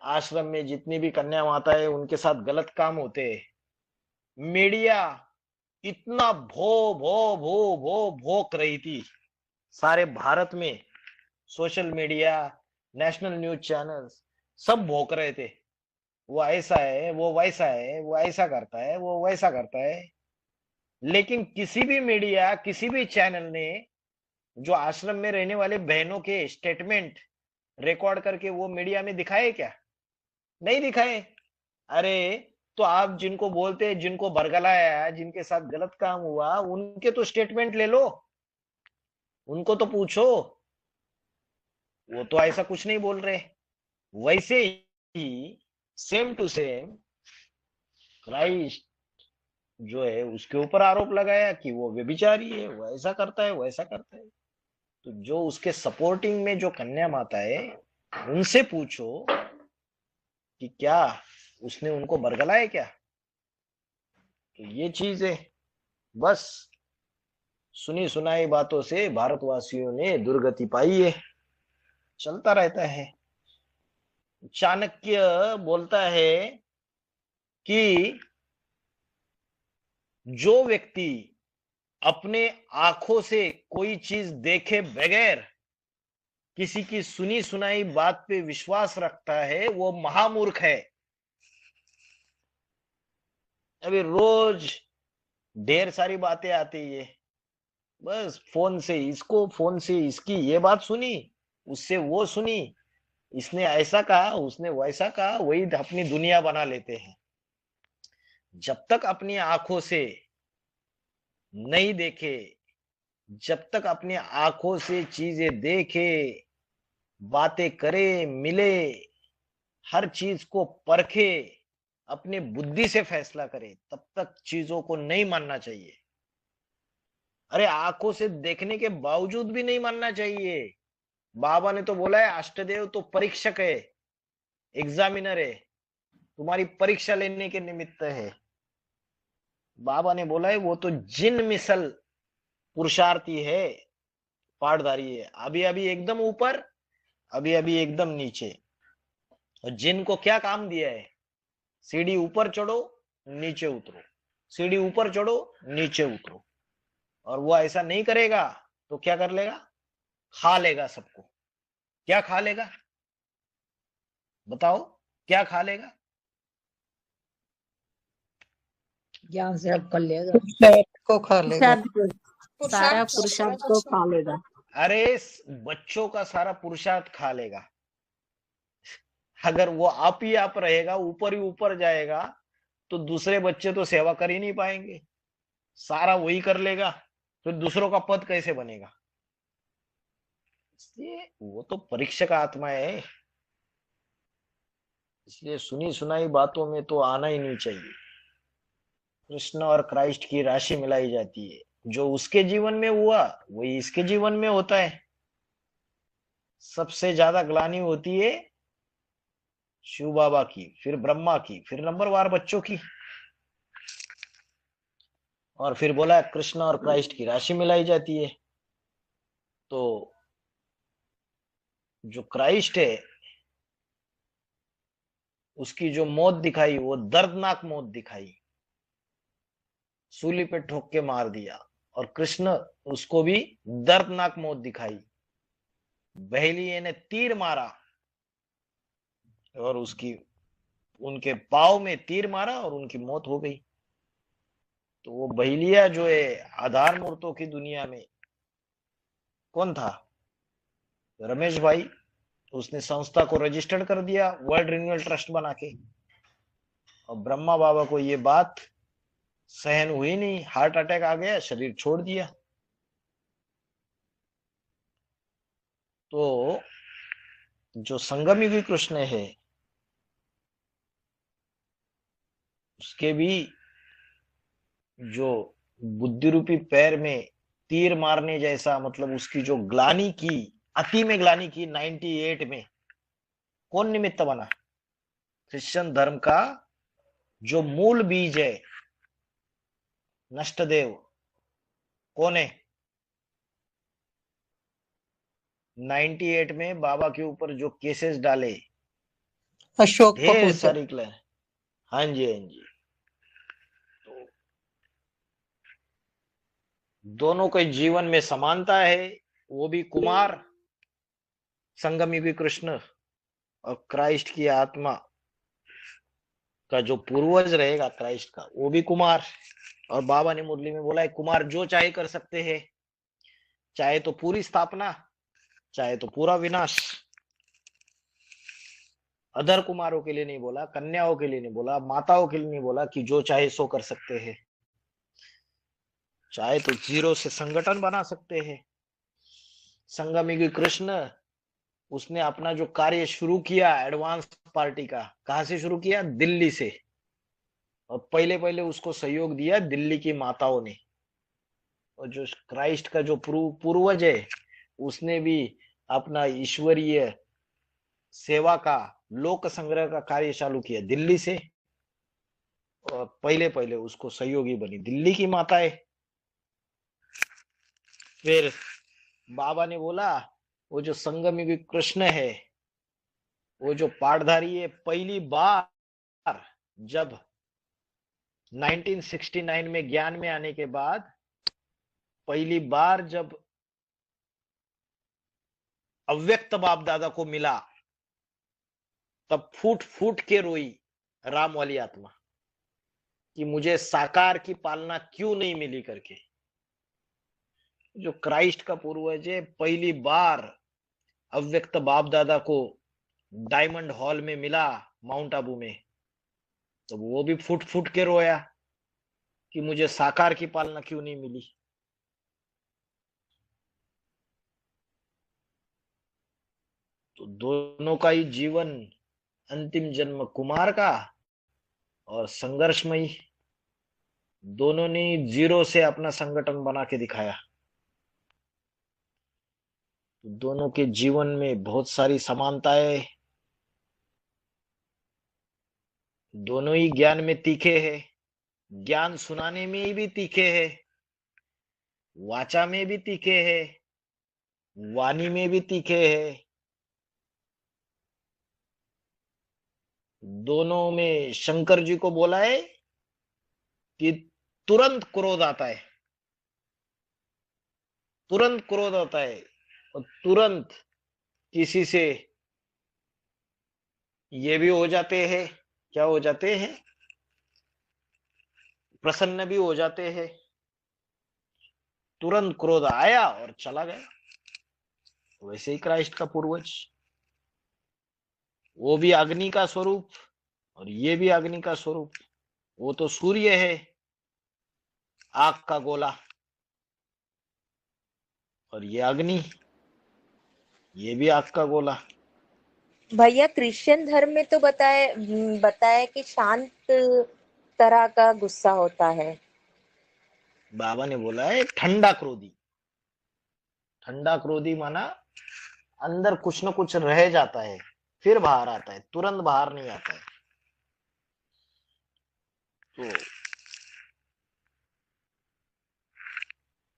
आश्रम में जितनी भी कन्या माताएं उनके साथ गलत काम होते, मीडिया इतना भोक रही थी सारे भारत में। Social media, national news channels सब भौंक रहे थे, वो ऐसा है, वो वैसा है, वो ऐसा करता है, वो वैसा करता है। लेकिन किसी भी मीडिया, किसी भी चैनल ने जो आश्रम में रहने वाले बहनों के स्टेटमेंट रिकॉर्ड करके वो मीडिया में दिखाए क्या? नहीं दिखाए। अरे तो आप जिनको बोलते हैं, जिनको बरगलाया, जिनके साथ गलत काम हुआ, उनके तो स्टेटमेंट ले लो, उनको तो पूछो, वो तो ऐसा कुछ नहीं बोल रहे। वैसे ही सेम टू सेम क्राइस्ट जो है उसके ऊपर आरोप लगाया कि वो व्यभिचारी है, वो ऐसा करता है, वो ऐसा करता है। तो जो उसके सपोर्टिंग में जो कन्या माता है, उनसे पूछो कि क्या उसने उनको बरगलाया क्या? तो ये चीज है। बस सुनी सुनाई बातों से भारतवासियों ने दुर्गति पाई है, चलता रहता है। चाणक्य बोलता है कि जो व्यक्ति अपने आंखों से कोई चीज देखे बगैर किसी की सुनी सुनाई बात पे विश्वास रखता है, वो महामूर्ख है। अभी रोज ढेर सारी बातें आती है, बस फोन से इसको, फोन से इसकी ये बात सुनी, उससे वो सुनी, इसने ऐसा कहा, उसने वैसा कहा, वही अपनी दुनिया बना लेते हैं। जब तक अपनी आंखों से नहीं देखे, जब तक अपनी आंखों से चीजें देखे, बातें करे, मिले, हर चीज को परखे, अपनी बुद्धि से फैसला करे, तब तक चीजों को नहीं मानना चाहिए। अरे आंखों से देखने के बावजूद भी नहीं मानना चाहिए। बाबा ने तो बोला है, अष्टदेव तो परीक्षक है, एग्जामिनर है, तुम्हारी परीक्षा लेने के निमित्त है। बाबा ने बोला है वो तो जिन मिसल पुरुषार्थी है, पाठधारी है, अभी अभी एकदम ऊपर, अभी अभी एकदम नीचे। और जिन को क्या काम दिया है, सीढ़ी ऊपर चढ़ो, नीचे उतरो, सीढ़ी ऊपर चढ़ो, नीचे उतरो। और वो ऐसा नहीं करेगा तो क्या कर लेगा? खा लेगा सबको। क्या खा लेगा? बताओ, क्या खा लेगा? ज्ञान से अब कर लेगा, को खा लेगा। सारा पुरुषार्थ को खा लेगा। अरे बच्चों का सारा पुरुषार्थ खा लेगा। अगर वो आप ही आप रहेगा, ऊपर ही ऊपर जाएगा, तो दूसरे बच्चे तो सेवा कर ही नहीं पाएंगे, सारा वही कर लेगा, फिर दूसरों का पद कैसे बनेगा? इसलिए वो तो परीक्षक आत्मा है, इसलिए सुनी सुनाई बातों में तो आना ही नहीं चाहिए। कृष्ण और क्राइस्ट की राशि मिलाई जाती है, जो उसके जीवन में हुआ वही इसके जीवन में होता है। सबसे ज्यादा ग्लानि होती है शिव बाबा की, फिर ब्रह्मा की, फिर नंबरवार बच्चों की, और फिर बोला कृष्ण और क्राइस्ट की राशि मिलाई जाती है। तो जो क्राइस्ट है उसकी जो मौत दिखाई, वो दर्दनाक मौत दिखाई, सूली पे ठोक के मार दिया। और कृष्ण उसको भी दर्दनाक मौत दिखाई, बहेलिये ने तीर मारा और उसकी, उनके पाव में तीर मारा और उनकी मौत हो गई। तो वो बहेलिया जो है आधार मूर्तों की दुनिया में कौन था? रमेश भाई। उसने संस्था को रजिस्टर्ड कर दिया वर्ल्ड रिन्यूअल ट्रस्ट बना के। और ब्रह्मा बाबा को ये बात सहन हुई नहीं, हार्ट अटैक आ गया, शरीर छोड़ दिया। तो जो संगम युगी कृष्ण है उसके भी जो बुद्धि रूपी पैर में तीर मारने जैसा, मतलब उसकी जो ग्लानि की, अति में ग्लानि की 98 में, कौन निमित्त बना? क्रिश्चियन धर्म का जो मूल बीज है नष्टदेव, कौन है? 98 में बाबा के ऊपर जो केसेस डाले, अशोक ढेर कपूर से। सारी क्लेम। हाँ जी, हाँ जी। तो दोनों के जीवन में समानता है, वो भी कुमार, संगम युगी कृष्ण। और क्राइस्ट की आत्मा का जो पूर्वज रहेगा क्राइस्ट का, वो भी कुमार। और बाबा ने मुरली में बोला है, कुमार जो चाहे कर सकते हैं, चाहे तो पूरी स्थापना, चाहे तो पूरा विनाश। अधर कुमारों के लिए नहीं बोला, कन्याओं के लिए नहीं बोला, माताओं के लिए नहीं बोला कि जो चाहे सो कर सकते हैं। चाहे तो जीरो से संगठन बना सकते हैं। संगम कृष्ण, उसने अपना जो कार्य शुरू किया एडवांस पार्टी का, कहां से शुरू किया? दिल्ली से। और पहले पहले उसको सहयोग दिया दिल्ली की माताओं ने। और जो क्राइस्ट का जो पूर्वज है, उसने भी अपना ईश्वरीय सेवा का, लोक संग्रह का कार्य चालू किया दिल्ली से। और पहले पहले उसको सहयोगी बनी दिल्ली की माताएं। फिर बाबा ने बोला, वो जो संगम कृष्ण है, वो जो पाठधारी है, पहली बार जब 1969 में ज्ञान में आने के बाद, पहली बार जब अव्यक्त बाप दादा को मिला, तब फूट फूट के रोई राम वाली आत्मा कि मुझे साकार की पालना क्यों नहीं मिली करके। जो क्राइस्ट का पूर्वज है, पहली बार अव्यक्त बाप दादा को डायमंड हॉल में मिला माउंट आबू में, तो वो भी फुट फुट के रोया कि मुझे साकार की पालना क्यों नहीं मिली। तो दोनों का ही जीवन, अंतिम जन्म कुमार का और संघर्षमयी। दोनों ने जीरो से अपना संगठन बना के दिखाया। दोनों के जीवन में बहुत सारी समानताएं। दोनों ही ज्ञान में तीखे हैं, ज्ञान सुनाने में भी तीखे हैं, वाचा में भी तीखे हैं, वाणी में भी तीखे हैं। दोनों में शंकर जी को बोला है कि तुरंत क्रोध आता है, तुरंत क्रोध आता है, और तुरंत किसी से ये भी हो जाते हैं, क्या हो जाते हैं? प्रसन्न भी हो जाते हैं। तुरंत क्रोध आया और चला गया। वैसे ही क्राइस्ट का पूर्वज, वो भी अग्नि का स्वरूप और ये भी अग्नि का स्वरूप। वो तो सूर्य है, आग का गोला, और ये अग्नि, ये भी आग का गोला। भैया क्रिश्चियन धर्म में तो बताया कि शांत तरह का गुस्सा होता है। बाबा ने बोला है ठंडा क्रोधी। ठंडा क्रोधी माना अंदर कुछ न कुछ रह जाता है, फिर बाहर आता है, तुरंत बाहर नहीं आता है।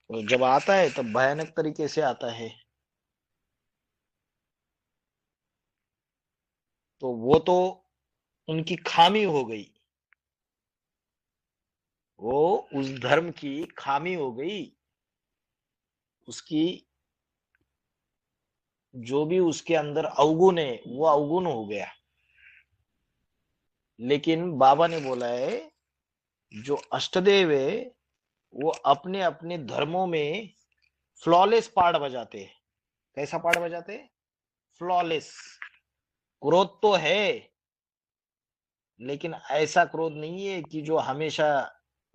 तो जब आता है तब भयानक तरीके से आता है। तो वो तो उनकी खामी हो गई, वो उस धर्म की खामी हो गई। उसकी जो भी उसके अंदर अवगुण है, वो अवगुण हो गया। लेकिन बाबा ने बोला है, जो अष्टदेव है, वो अपने अपने धर्मों में फ्लॉलेस पार्ट बजाते हैं। कैसा पार्ट बजाते हैं? फ्लॉलेस। क्रोध तो है, लेकिन ऐसा क्रोध नहीं है कि जो हमेशा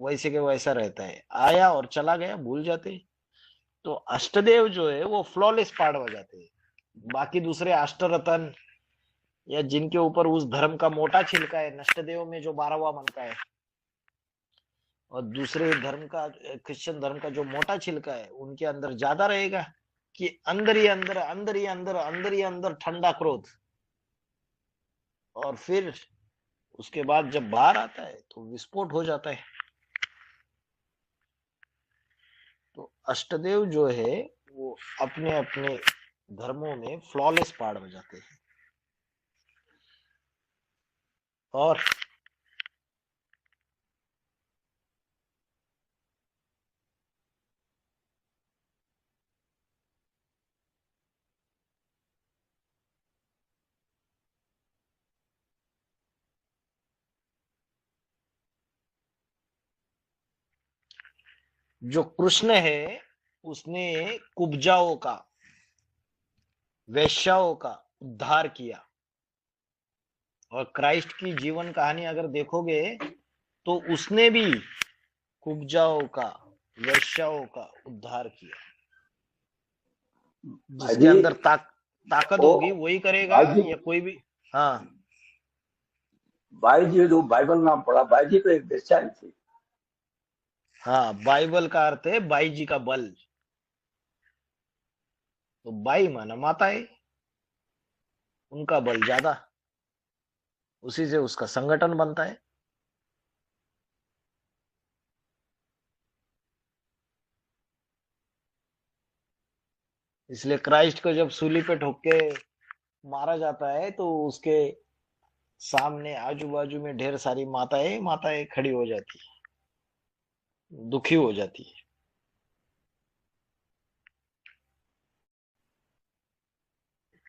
वैसे के वैसा रहता है, आया और चला गया, भूल जाते। तो अष्टदेव जो है वो फ्लॉलेस पार्ट बजाते हैं। बाकी दूसरे अष्टरतन या जिनके ऊपर उस धर्म का मोटा छिलका है, नष्टदेव में जो 12वां मन का है, और दूसरे धर्म का, क्रिश्चियन धर्म का जो मोटा छिलका है, उनके अंदर ज्यादा रहेगा कि अंदर ही अंदर, अंदर ही अंदर, अंदर ही अंदर ठंडा क्रोध। और फिर उसके बाद जब बाहर आता है तो विस्फोट हो जाता है। तो अष्टदेव जो है वो अपने अपने धर्मों में फ्लॉलेस पार्ट बजाते हैं। और जो कृष्ण है उसने कुब्जाओं का, वैश्याओं का उद्धार किया। और क्राइस्ट की जीवन कहानी अगर देखोगे तो उसने भी कुब्जाओं का, वैश्याओं का उद्धार किया। भाई जिसके जी अंदर ताकत वो होगी वही करेगा, भाई जी या कोई भी। हाँ भाई जी जो बाइबल नाम पढ़ा, भाई जी तो एक बेचारी थी। हाँ, बाइबल का अर्थ है बाई जी का बल। तो बाई माना माता है, उनका बल ज्यादा, उसी से उसका संगठन बनता है। इसलिए क्राइस्ट को जब सूली पे ठोक के मारा जाता है तो उसके सामने आजू बाजू में ढेर सारी माताएं माताएं खड़ी हो जाती है, दुखी हो जाती है।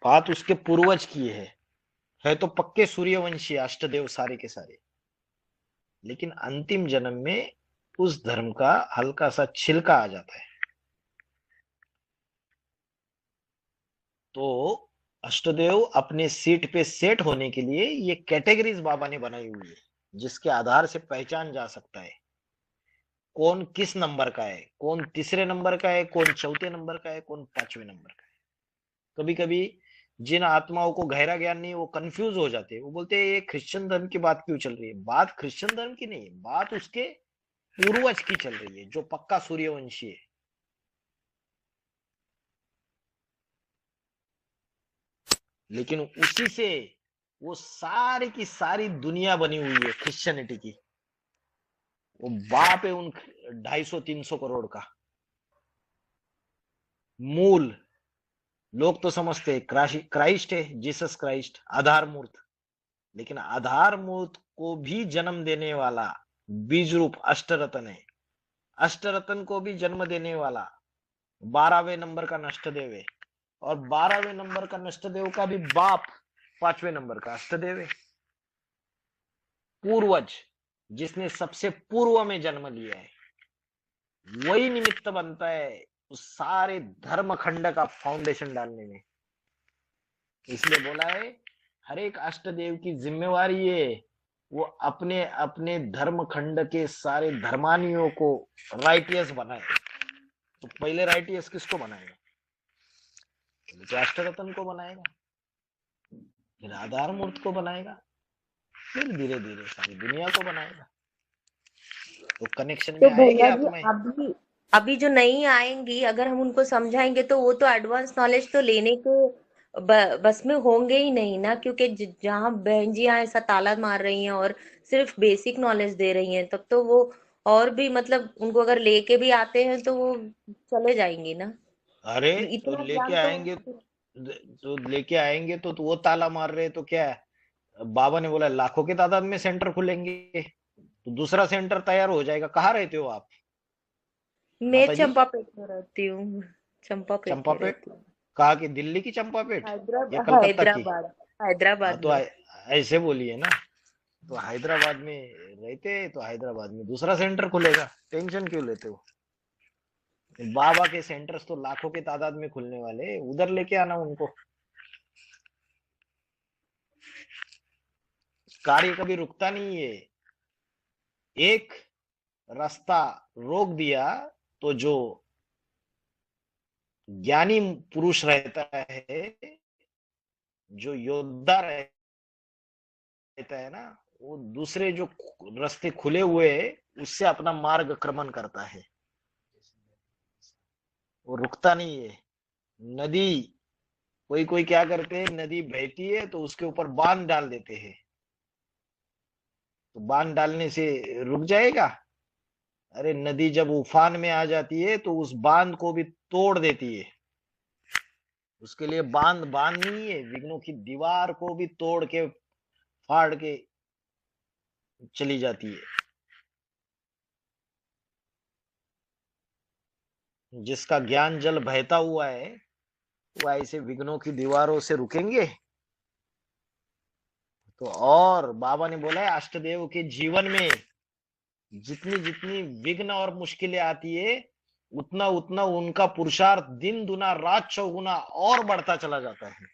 बात उसके पूर्वज की है तो पक्के सूर्यवंशी अष्टदेव सारे के सारे, लेकिन अंतिम जन्म में उस धर्म का हल्का सा छिलका आ जाता है। तो अष्टदेव अपने सीट पे सेट होने के लिए ये कैटेगरीज बाबा ने बनाई हुई है, जिसके आधार से पहचान जा सकता है कौन किस नंबर का है, कौन तीसरे नंबर का है, कौन चौथे नंबर का है, कौन पांचवें नंबर का है। कभी कभी जिन आत्माओं को गहरा ज्ञान नहीं, वो कंफ्यूज हो जाते हैं, वो बोलते हैं ये क्रिश्चियन धर्म की बात क्यों चल रही है। बात क्रिश्चियन धर्म की नहीं है, बात उसके पूर्वज की चल रही है जो पक्का सूर्यवंशी है। लेकिन उसी से वो सारी की सारी दुनिया बनी हुई है क्रिश्चियनिटी की। वो बाप है उन 250-300 करोड़ का। मूल लोग तो समझते हैं क्राइस्ट है, जीसस क्राइस्ट आधार मूर्त, लेकिन आधार मूर्त को भी जन्म देने वाला बीज रूप अष्टरतन है। अष्टरतन को भी जन्म देने वाला 12वें नंबर का नष्टदेव है, और 12वें नंबर का नष्टदेव का भी बाप 5वें नंबर का अष्टदेव है। पूर्वज जिसने सबसे पूर्व में जन्म लिया है, वही निमित्त बनता है उस सारे धर्म खंड का फाउंडेशन डालने में। इसलिए बोला है हर एक अष्टदेव की जिम्मेवारी है वो अपने अपने धर्म खंड के सारे धर्मानियों को राइटियस बनाए। तो पहले राइटियस किसको बनाएगा? तो अष्टरत्न को बनाएगा, फिर आधार मूर्त को बनाएगा, फिर धीरे धीरे सारी दुनिया को बनाएगा। तो कनेक्शन तो में आएगी भैया जी आत्माएं। अभी अभी जो नहीं आएंगी, अगर हम उनको समझाएंगे तो वो तो एडवांस नॉलेज तो लेने को बस में होंगे ही नहीं ना, क्योंकि जहाँ बहन जी यहाँ ऐसा ताला मार रही हैं और सिर्फ बेसिक नॉलेज दे रही हैं, तब तो वो और भी मतलब उनको अगर लेके भी आते हैं तो वो चले जाएंगी ना। अरे तो इतना लेके ज्ञान तो आएंगे, तो वो ताला मार रहे तो क्या है? बाबा ने बोला लाखों की तादाद में सेंटर खुलेंगे, तो दूसरा सेंटर तैयार हो जाएगा। कहाँ रहते हो आप मैं माता जी? चंपापेट में रहती हूँ, चंपापेट में चंपापेट? रहती हूँ। कहा कि दिल्ली की चंपापेट या हैदराबाद कलकत्ता की? हैदराबाद हाँ हैदराबाद तो में। ऐसे बोलिए ना। तो हैदराबाद में रहते हैं तो हैदराबाद में दूसरा सेंटर खुलेगा, टेंशन क्यों लेते हो? बाबा के सेंटर्स तो लाखों की तादाद में खुलने वाले हैं, उधर लेके आना उनको। कार्य कभी रुकता नहीं है। एक रास्ता रोक दिया तो जो ज्ञानी पुरुष रहता है, जो योद्धा रहता है ना, वो दूसरे जो रास्ते खुले हुए हैं उससे अपना मार्ग क्रमण करता है, वो रुकता नहीं है। नदी, कोई कोई क्या करते हैं, नदी बहती है तो उसके ऊपर बांध डाल देते हैं, तो बांध डालने से रुक जाएगा? अरे नदी जब उफान में आ जाती है तो उस बांध को भी तोड़ देती है। उसके लिए बांध बांध नहीं है, विघ्नों की दीवार को भी तोड़ के फाड़ के चली जाती है। जिसका ज्ञान जल बहता हुआ है वो ऐसे विघ्नों की दीवारों से रुकेंगे? तो और बाबा ने बोला है अष्टदेव के जीवन में जितनी जितनी विघ्न और मुश्किलें आती है, उतना उतना उनका पुरुषार्थ दिन दुना रात चौगुना और बढ़ता चला जाता है।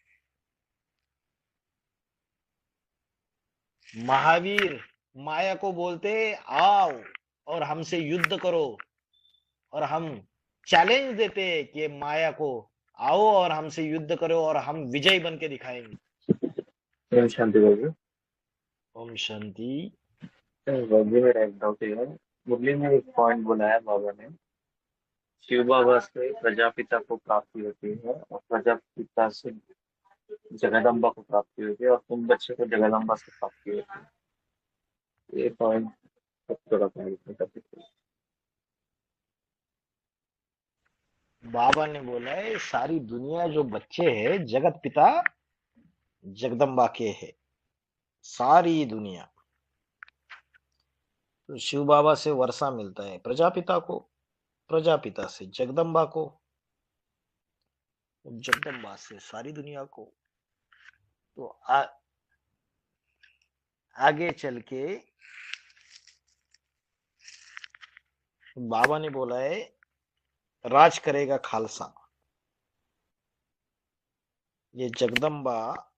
महावीर माया को बोलते आओ और हमसे युद्ध करो, और हम चैलेंज देते हैं कि माया को आओ और हमसे युद्ध करो और हम विजयी बन के दिखाएंगे। ओम शांति बाबू। ओम शांति। बाबू मेरा एक डाउट है, मुरली में एक पॉइंट बोला है बाबा ने, शिव बाबा से प्रजापिता को प्राप्ति होती है और प्रजापिता से जगदम्बा को प्राप्ति होती है और तुम बच्चे को जगदम्बा से प्राप्ति होती है। ये पॉइंट थोड़ा क्लैरिफाई कर सकते हैं? बाबा ने बोला है सारी दुनिया जो बच्चे है जगत पिता जगदम्बा के है, सारी दुनिया। तो शिव बाबा से वर्षा मिलता है प्रजापिता को, प्रजापिता से जगदम्बा को, जगदम्बा से सारी दुनिया को। तो आगे चल के बाबा ने बोला है राज करेगा खालसा। ये जगदम्बा,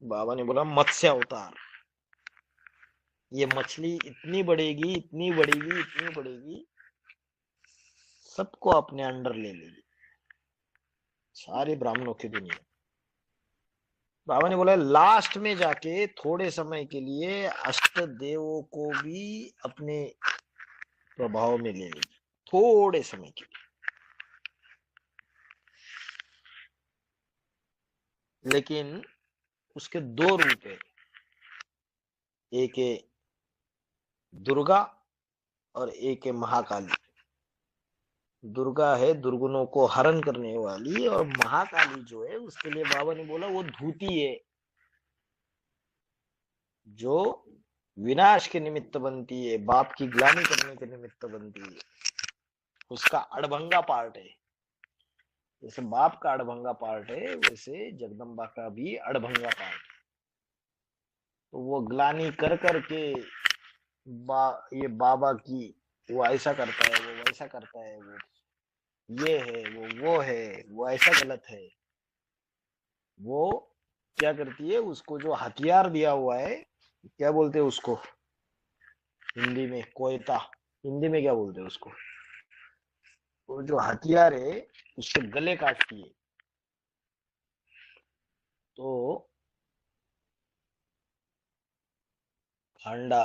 बाबा ने बोला मत्स्य अवतार, ये मछली इतनी बढ़ेगी इतनी बढ़ेगी इतनी बढ़ेगी, सबको अपने अंडर ले लेगी, सारे ब्राह्मणों की दुनिया। बाबा ने बोला लास्ट में जाके थोड़े समय के लिए अष्ट देवों को भी अपने प्रभाव में ले लेगी, थोड़े समय के लिए। लेकिन उसके दो रूप है, एक है दुर्गा और एक है महाकाली। दुर्गा है दुर्गुणों को हरण करने वाली, और महाकाली जो है उसके लिए बाबा ने बोला वो धूती है जो विनाश के निमित्त बनती है, बाप की ग्लानि करने के निमित्त बनती है, उसका अड़भंगा पार्ट है। जैसे बाप का अड़भंगा पार्ट है वैसे जगदम्बा का भी अड़भंगा पार्ट है। तो वो ग्लानि कर करके ये बाबा की वो ऐसा करता है, वो वैसा करता है, वो ये है, वो है, वो ऐसा गलत है। वो क्या करती है, उसको जो हथियार दिया हुआ है, क्या बोलते हैं उसको हिंदी में, कोयता, हिंदी में क्या बोलते हैं उसको, वो जो हथियार है उसके गले काटती है। तो खांडा,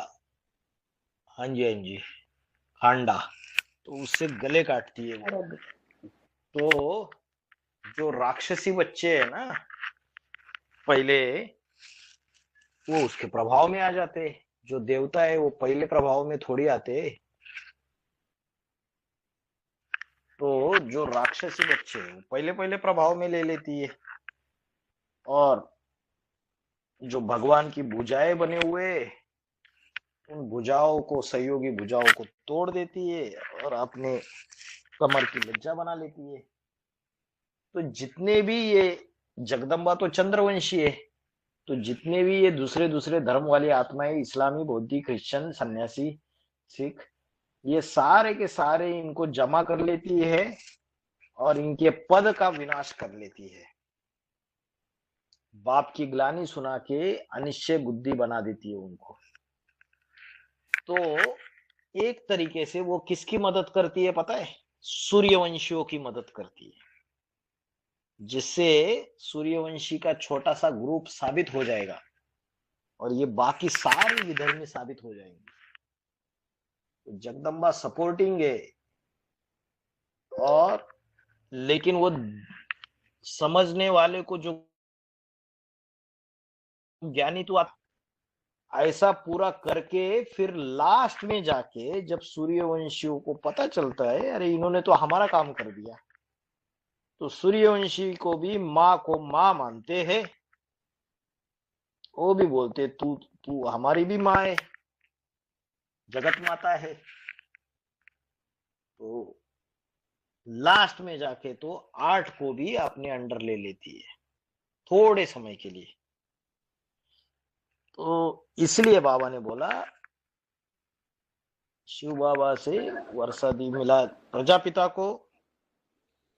हाँ जी हाँ जी, खांडा, तो उससे गले काटती है वो। तो जो राक्षसी बच्चे है ना, पहले वो उसके प्रभाव में आ जाते, जो देवता है वो पहले प्रभाव में थोड़ी आते। तो जो राक्षसी बच्चे वो पहले पहले प्रभाव में ले लेती है, और जो भगवान की भुजाएं बने हुए उन भुजाओं को, सहयोगी भुजाओं को तोड़ देती है और अपने कमर की लज्जा बना लेती है। तो जितने भी ये जगदम्बा तो चंद्रवंशी है, तो जितने भी ये दूसरे दूसरे धर्म वाली आत्माएं, इस्लामी, बौद्धी, क्रिश्चियन, सन्यासी, सिख, ये सारे के सारे इनको जमा कर लेती है और इनके पद का विनाश कर लेती है। बाप की ग्लानि सुना के अनिश्चय बुद्धि बना देती है उनको। तो एक तरीके से वो किसकी मदद करती है पता है? सूर्यवंशियों की मदद करती है, जिससे सूर्यवंशी का छोटा सा ग्रुप साबित हो जाएगा और ये बाकी सारे विधर्मी साबित हो जाएंगे। तो जगदम्बा सपोर्टिंग है, और लेकिन वो समझने वाले को, जो ज्ञानी, तो आप ऐसा पूरा करके फिर लास्ट में जाके जब सूर्यवंशियों को पता चलता है अरे इन्होंने तो हमारा काम कर दिया, तो सूर्यवंशी को भी माँ को माँ मानते हैं, वो भी बोलते तू तू हमारी भी माँ है, जगत माता है। तो लास्ट में जाके तो 8 को भी अपने अंडर ले लेती है थोड़े समय के लिए। तो इसलिए बाबा ने बोला शिव बाबा से वर्षादी मिला प्रजापिता को,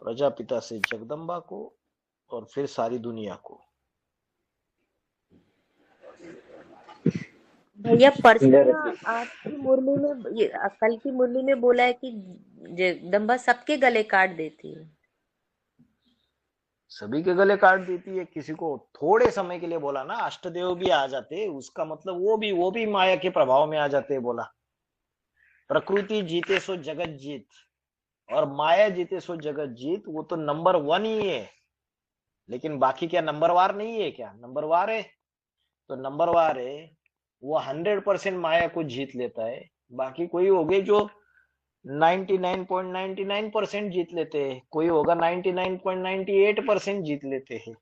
प्रजापिता से जगदम्बा को, और फिर सारी दुनिया को। भैया परसों Indirectly. आज की मुरली में कल की मुरली में बोला है कि जगदम्बा सबके गले काट देती है। सभी के गले काट देती है। किसी को थोड़े समय के लिए बोला ना, अष्टदेव भी आ जाते, उसका मतलब वो भी माया के प्रभाव में आ जाते बोला। प्रकृति जीते सो जगत जीत, और माया जीते सो जगत जीत, वो तो नंबर 1 ही है। लेकिन बाकी क्या नंबरवार नहीं है क्या? नंबरवार है। तो नंबरवार है वो 100% माया को जीत लेता है। बाकी कोई हो गए जो 99.99% जीत लेते हैं, कोई होगा 99.98% जीत लेते हैं।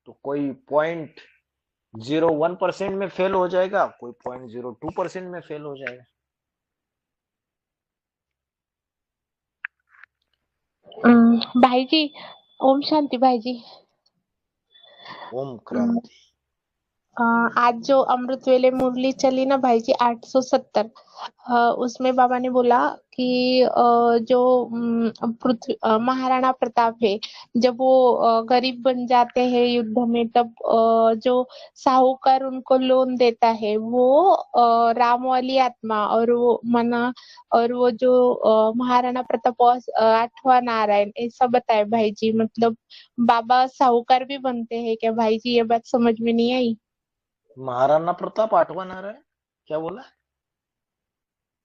तो कोई 0.01% में फेल हो जाएगा, कोई 0.02% में फेल हो जाएगा। भाई जी, ओम शांति भाई जी। ओम क्रांति। आज जो अमृत वेले मुरली चली ना भाई जी 870, उसमें बाबा ने बोला कि जो पृथ्वी महाराणा प्रताप है, जब वो गरीब बन जाते हैं युद्ध में, तब जो साहूकार उनको लोन देता है वो राम वाली आत्मा, और वो मना, और वो जो महाराणा प्रताप 8वां नारायण, ऐसा बताए भाई जी। मतलब बाबा साहूकार भी बनते हैं क्या भाई जी? ये बात समझ में नहीं आई। महाराणा प्रताप 8वां नारायण क्या बोला?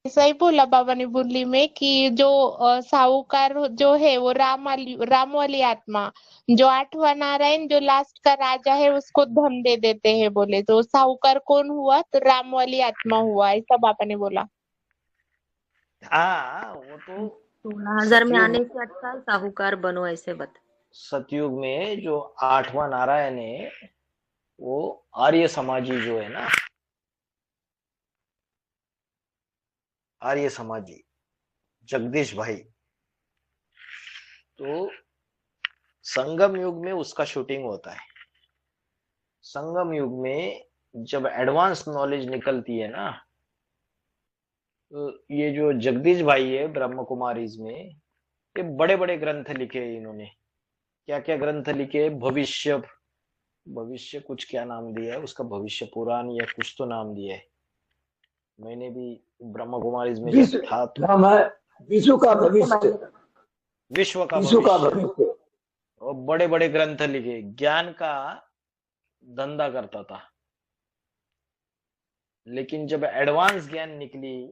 ऐसा ही बोला बाबा ने मुरली में कि जो साहूकार जो है वो राम वाली आत्मा, जो 8वां नारायण जो लास्ट का राजा है उसको धन दे देते हैं बोले। तो साहूकार कौन हुआ? तो राम वाली आत्मा हुआ, ऐसा बाबा ने बोला। हाँ, वो तो 16,000 में आने से अच्छा है साहूकार बनो, ऐसे बता। सतयुग में जो 8वां नारायण है वो आर्य समाजी जो है ना, आर्य समाजी जगदीश भाई, तो संगम युग में उसका शूटिंग होता है। संगम युग में जब एडवांस नॉलेज निकलती है ना, तो ये जो जगदीश भाई है ब्रह्म कुमारीज में, ये बड़े बड़े ग्रंथ लिखे हैं इन्होंने। क्या क्या ग्रंथ लिखे? भविष्य कुछ क्या नाम दिया है उसका, भविष्य पुराण या कुछ तो नाम दिया है। मैंने भी ब्रह्म कुमारीज में जब था तो नाम है विश्व का भविष्य। विश्व का भविष्य, और बड़े बड़े ग्रंथ लिखे, ज्ञान का धंधा करता था। लेकिन जब एडवांस ज्ञान निकली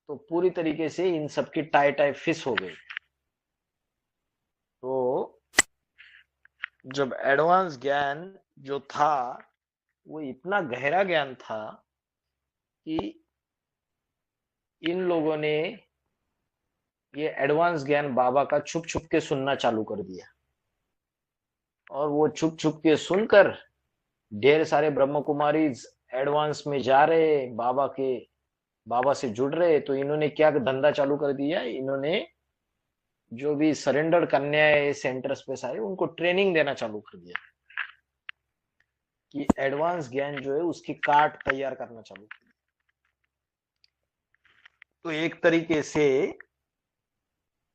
तो पूरी तरीके से इन सबकी टाई फिस हो गई। तो जब एडवांस ज्ञान जो था वो इतना गहरा ज्ञान था कि इन लोगों ने ये एडवांस ज्ञान बाबा का छुप छुप के सुनना चालू कर दिया, और वो छुप छुप के सुनकर ढेर सारे ब्रह्म कुमारीज एडवांस में जा रहे, बाबा से जुड़ रहे। तो इन्होंने क्या धंधा चालू कर दिया, इन्होंने जो भी सरेंडर कन्या सेंटर्स पे सारे, उनको ट्रेनिंग देना चालू कर दिया कि एडवांस ज्ञान जो है उसकी कार्ड तैयार करना चालू कर दिया। तो एक तरीके से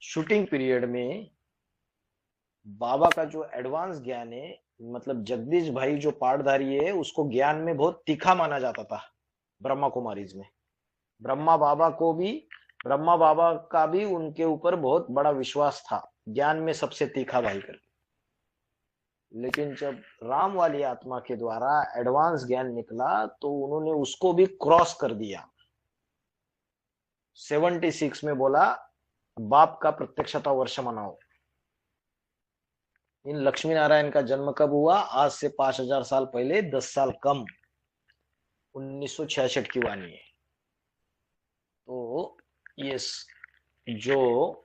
शूटिंग पीरियड में बाबा का जो एडवांस ज्ञान है, मतलब जगदीश भाई जो पाठधारी है उसको ज्ञान में बहुत तीखा माना जाता था ब्रह्मा कुमारीज में। ब्रह्मा बाबा का भी उनके ऊपर बहुत बड़ा विश्वास था, ज्ञान में सबसे तीखा भाई करके। लेकिन जब राम वाली आत्मा के द्वारा एडवांस ज्ञान निकला तो उन्होंने उसको भी क्रॉस कर दिया। 76 में बोला बाप का प्रत्यक्षता वर्ष मनाओ। इन लक्ष्मी नारायण का जन्म कब हुआ? आज से 5000 साल पहले, 10 साल कम, 1966 की वाणी है। तो ये जो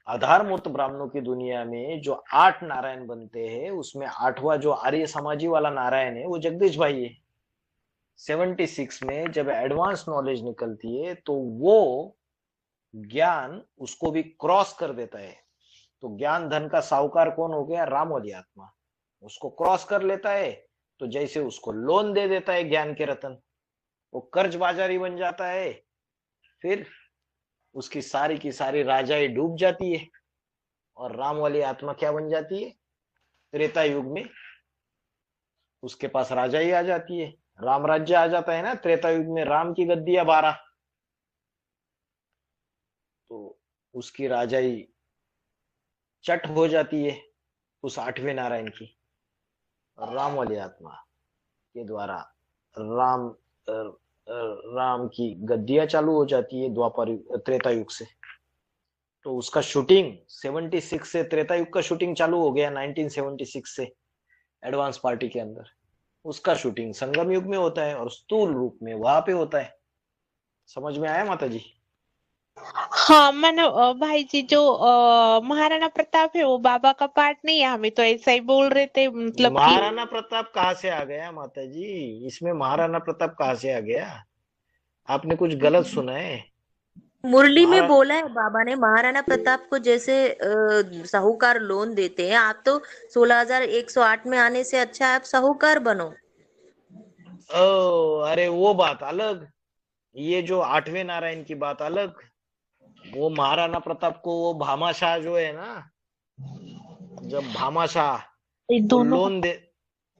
आधारमूर्त ब्राह्मणों की दुनिया में जो 8 नारायण बनते हैं, उसमें 8वां जो आर्य समाजी वाला नारायण है वो जगदीश भाई है। 76 में जब एडवांस नॉलेज निकलती है तो वो ज्ञान उसको भी क्रॉस कर देता है। तो ज्ञान धन का साहूकार कौन हो गया? राम वाली आत्मा। उसको क्रॉस कर लेता है तो जैसे उसको लोन दे देता है ज्ञान के रतन, वो कर्ज बाजारी बन जाता है, फिर उसकी सारी की सारी राजाई डूब जाती है, और राम वाली आत्मा क्या बन जाती है? त्रेता युग में उसके पास राजाई आ जाती है, राम राज्य आ जाता है ना। त्रेता युग में राम की गद्दियां 12, तो उसकी राजाई चट हो जाती है उस 8वें नारायण की, राम वाली आत्मा के द्वारा राम राम की गद्दियां चालू हो जाती है द्वापर त्रेता युग से। तो उसका शूटिंग 76 से, त्रेता युग का शूटिंग चालू हो गया 1976 से एडवांस पार्टी के अंदर। उसका शूटिंग संगम युग में होता है और स्थूल रूप में वहां पे होता है। समझ में आया माता जी? हाँ मैंने भाई जी जो महाराणा प्रताप है वो बाबा का पार्ट नहीं है, हमें तो ऐसा ही बोल रहे थे मतलब कि महाराणा प्रताप कहाँ से आ गया माता जी? इसमें महाराणा प्रताप कहाँ से आ गया? आपने कुछ गलत सुना है। मुरली में महारा बोला है बाबा ने, महाराणा प्रताप को जैसे साहूकार लोन देते हैं, आप तो 16,108 में आने से अच्छा है आप साहूकार बनो। ओ, अरे वो बात अलग, ये जो 8वें नारायण की बात अलग। वो महाराणा प्रताप को वो भामाशाह जो है ना, जब भामाशाह ये वो दोनों लोन दे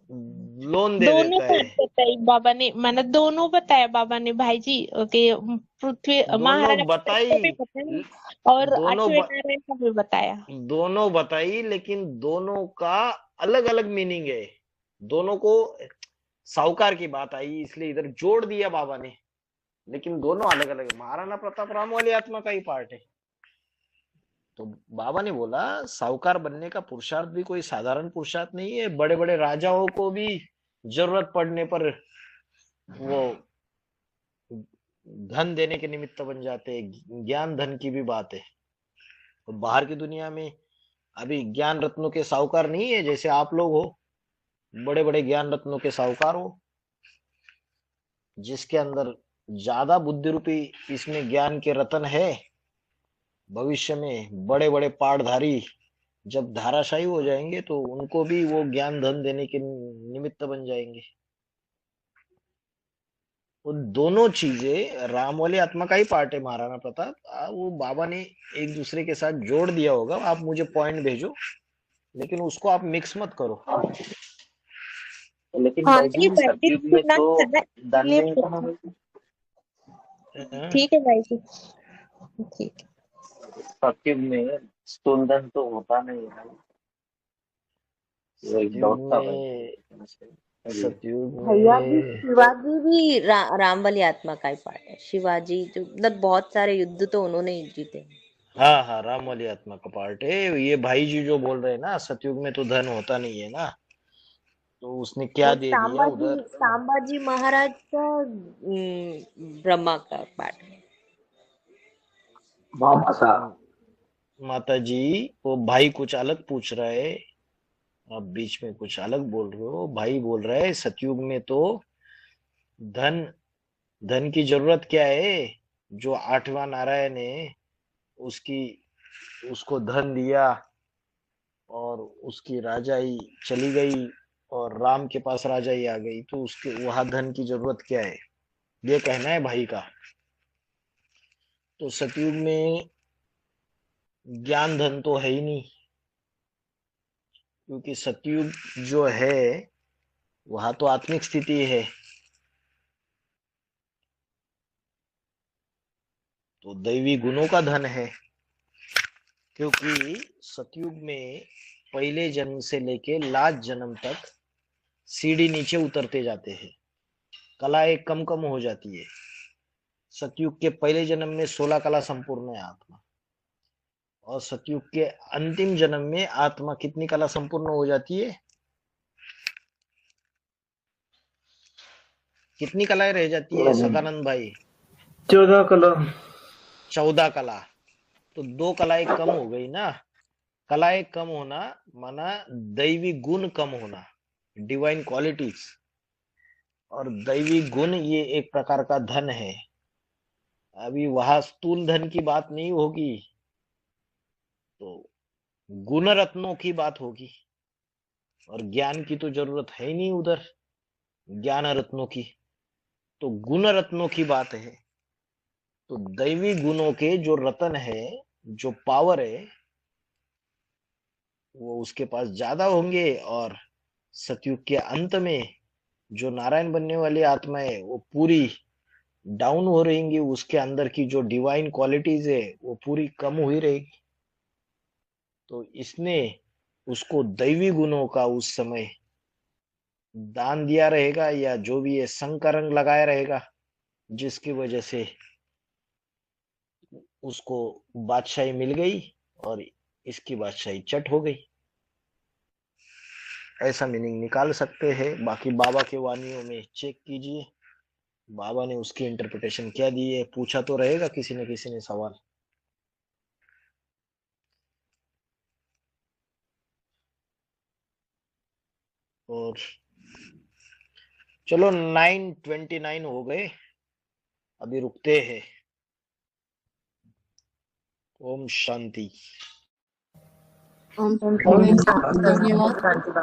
दोनों देता है, बात बताई बाबा ने, मैंने दोनों बताया बाबा ने भाई जी कि पृथ्वी दोनों महाराणा प्रताप बताई, का भी बताया और दोनों 8वें नारायण का भी बताया। दोनों बताई, लेकिन दोनों का अलग अलग मीनिंग है। दोनों को साहूकार की बात आई इसलिए इधर जोड़ दिया बाबा ने, लेकिन दोनों अलग अलग है। महाराणा प्रताप राम वाली आत्मा का ही पार्ट है। तो बाबा ने बोला साहूकार बनने का पुरुषार्थ भी कोई साधारण पुरुषार्थ नहीं है। बड़े बड़े राजाओं को भी जरूरत पड़ने पर वो धन देने के निमित्त बन जाते हैं। ज्ञान धन की भी बात है। तो बाहर की दुनिया में अभी ज्ञान रत्नों के साहूकार नहीं है, जैसे आप लोग हो बड़े बड़े ज्ञान रत्नों के साहूकार हो, जिसके अंदर ज्यादा बुद्धि रूपी इसमें ज्ञान के रतन है। भविष्य में बड़े बड़े पाठधारी जब धाराशायी हो जाएंगे तो उनको भी वो ज्ञान धन देने के निमित्त बन जाएंगे। वो दोनों चीजें राम वाली आत्मा का ही पार्ट है महाराणा प्रताप। वो बाबा ने एक दूसरे के साथ जोड़ दिया होगा। आप मुझे पॉइंट भेजो, लेकिन उसको आप मिक्स मत करो। लेकिन हाँ भाई नहीं जी भाई जी सतयुग में सुनना तो चाहता है, धन इसलिए नहीं था ना पूछा। भाई जी? ठीक है भाई जी, ठीक है। सतयुग में स्थूल धन तो होता नहीं है। वो एक सतयुग डाउट था भाई में, जी। सतयुग भैया भी में शिवाजी भी राम वाली आत्मा का ही पार्ट है। शिवाजी जो मतलब बहुत सारे युद्ध तो उन्होंने ही जीते हैं। हाँ हाँ, राम वाली आत्मा का पार्ट है। ये भाई जी जो बोल रहे हैं ना सतयुग में तो धन होता नहीं है ना, तो उसने क्या वो दे दिया उधर। सांबाजी महाराज का ब्रह्मा का पार्ट है। भामाशाह। माता जी वो भाई कुछ अलग पूछ रहा है, आप बीच में कुछ अलग बोल रहे हो। भाई बोल रहा है सतयुग में तो धन धन की जरूरत क्या है? जो 8वां नारायण है उसकी उसको धन दिया और उसकी राजाई चली गई और राम के पास राजाई आ गई, तो उसके वहां धन की जरूरत क्या है? ये कहना है भाई का। तो सतयुग में ज्ञान धन तो है ही नहीं, क्योंकि सतयुग जो है वहां तो आत्मिक स्थिति है। तो दैवी गुणों का धन है, क्योंकि सतयुग में पहले जन्म से लेके लास्ट जन्म तक सीढ़ी नीचे उतरते जाते हैं, कलाएं कम कम हो जाती है। सतयुग के पहले जन्म में 16 कला संपूर्ण है आत्मा, और सतयुग के अंतिम जन्म में आत्मा कितनी कला संपूर्ण हो जाती है? कितनी कलाएं रह जाती है सदानंद भाई? 14 कला। 14 कला। तो 2 कलाएं कम हो गई ना। कलाएं कम होना माना दैवी गुण कम होना, डिवाइन क्वालिटीज। और दैवी गुण ये एक प्रकार का धन है। अभी वहां स्थूल धन की बात नहीं होगी, तो गुण रत्नों की बात होगी, और ज्ञान की तो जरूरत है ही नहीं उधर। ज्ञान रत्नों की, तो गुण रत्नों की बात है। तो दैवी गुणों के जो रतन है, जो पावर है, वो उसके पास ज्यादा होंगे। और सतयुग के अंत में जो नारायण बनने वाली आत्मा है वो पूरी डाउन हो रहेंगी, उसके अंदर की जो डिवाइन क्वालिटीज है वो पूरी कम हुई रहेगी। तो इसने उसको दैवी गुणों का उस समय दान दिया रहेगा, या जो भी है संग का रंग लगाया रहेगा, जिसकी वजह से उसको बादशाही मिल गई और इसकी बादशाही चट हो गई। ऐसा मीनिंग निकाल सकते हैं। बाकी बाबा के वाणियों में चेक कीजिए, बाबा ने उसकी इंटरप्रिटेशन क्या दी है। पूछा तो रहेगा किसी न किसी ने सवाल। और चलो 9:29 हो गए, अभी रुकते हैं। ओम शांति। ओम शांति। धन्यवाद।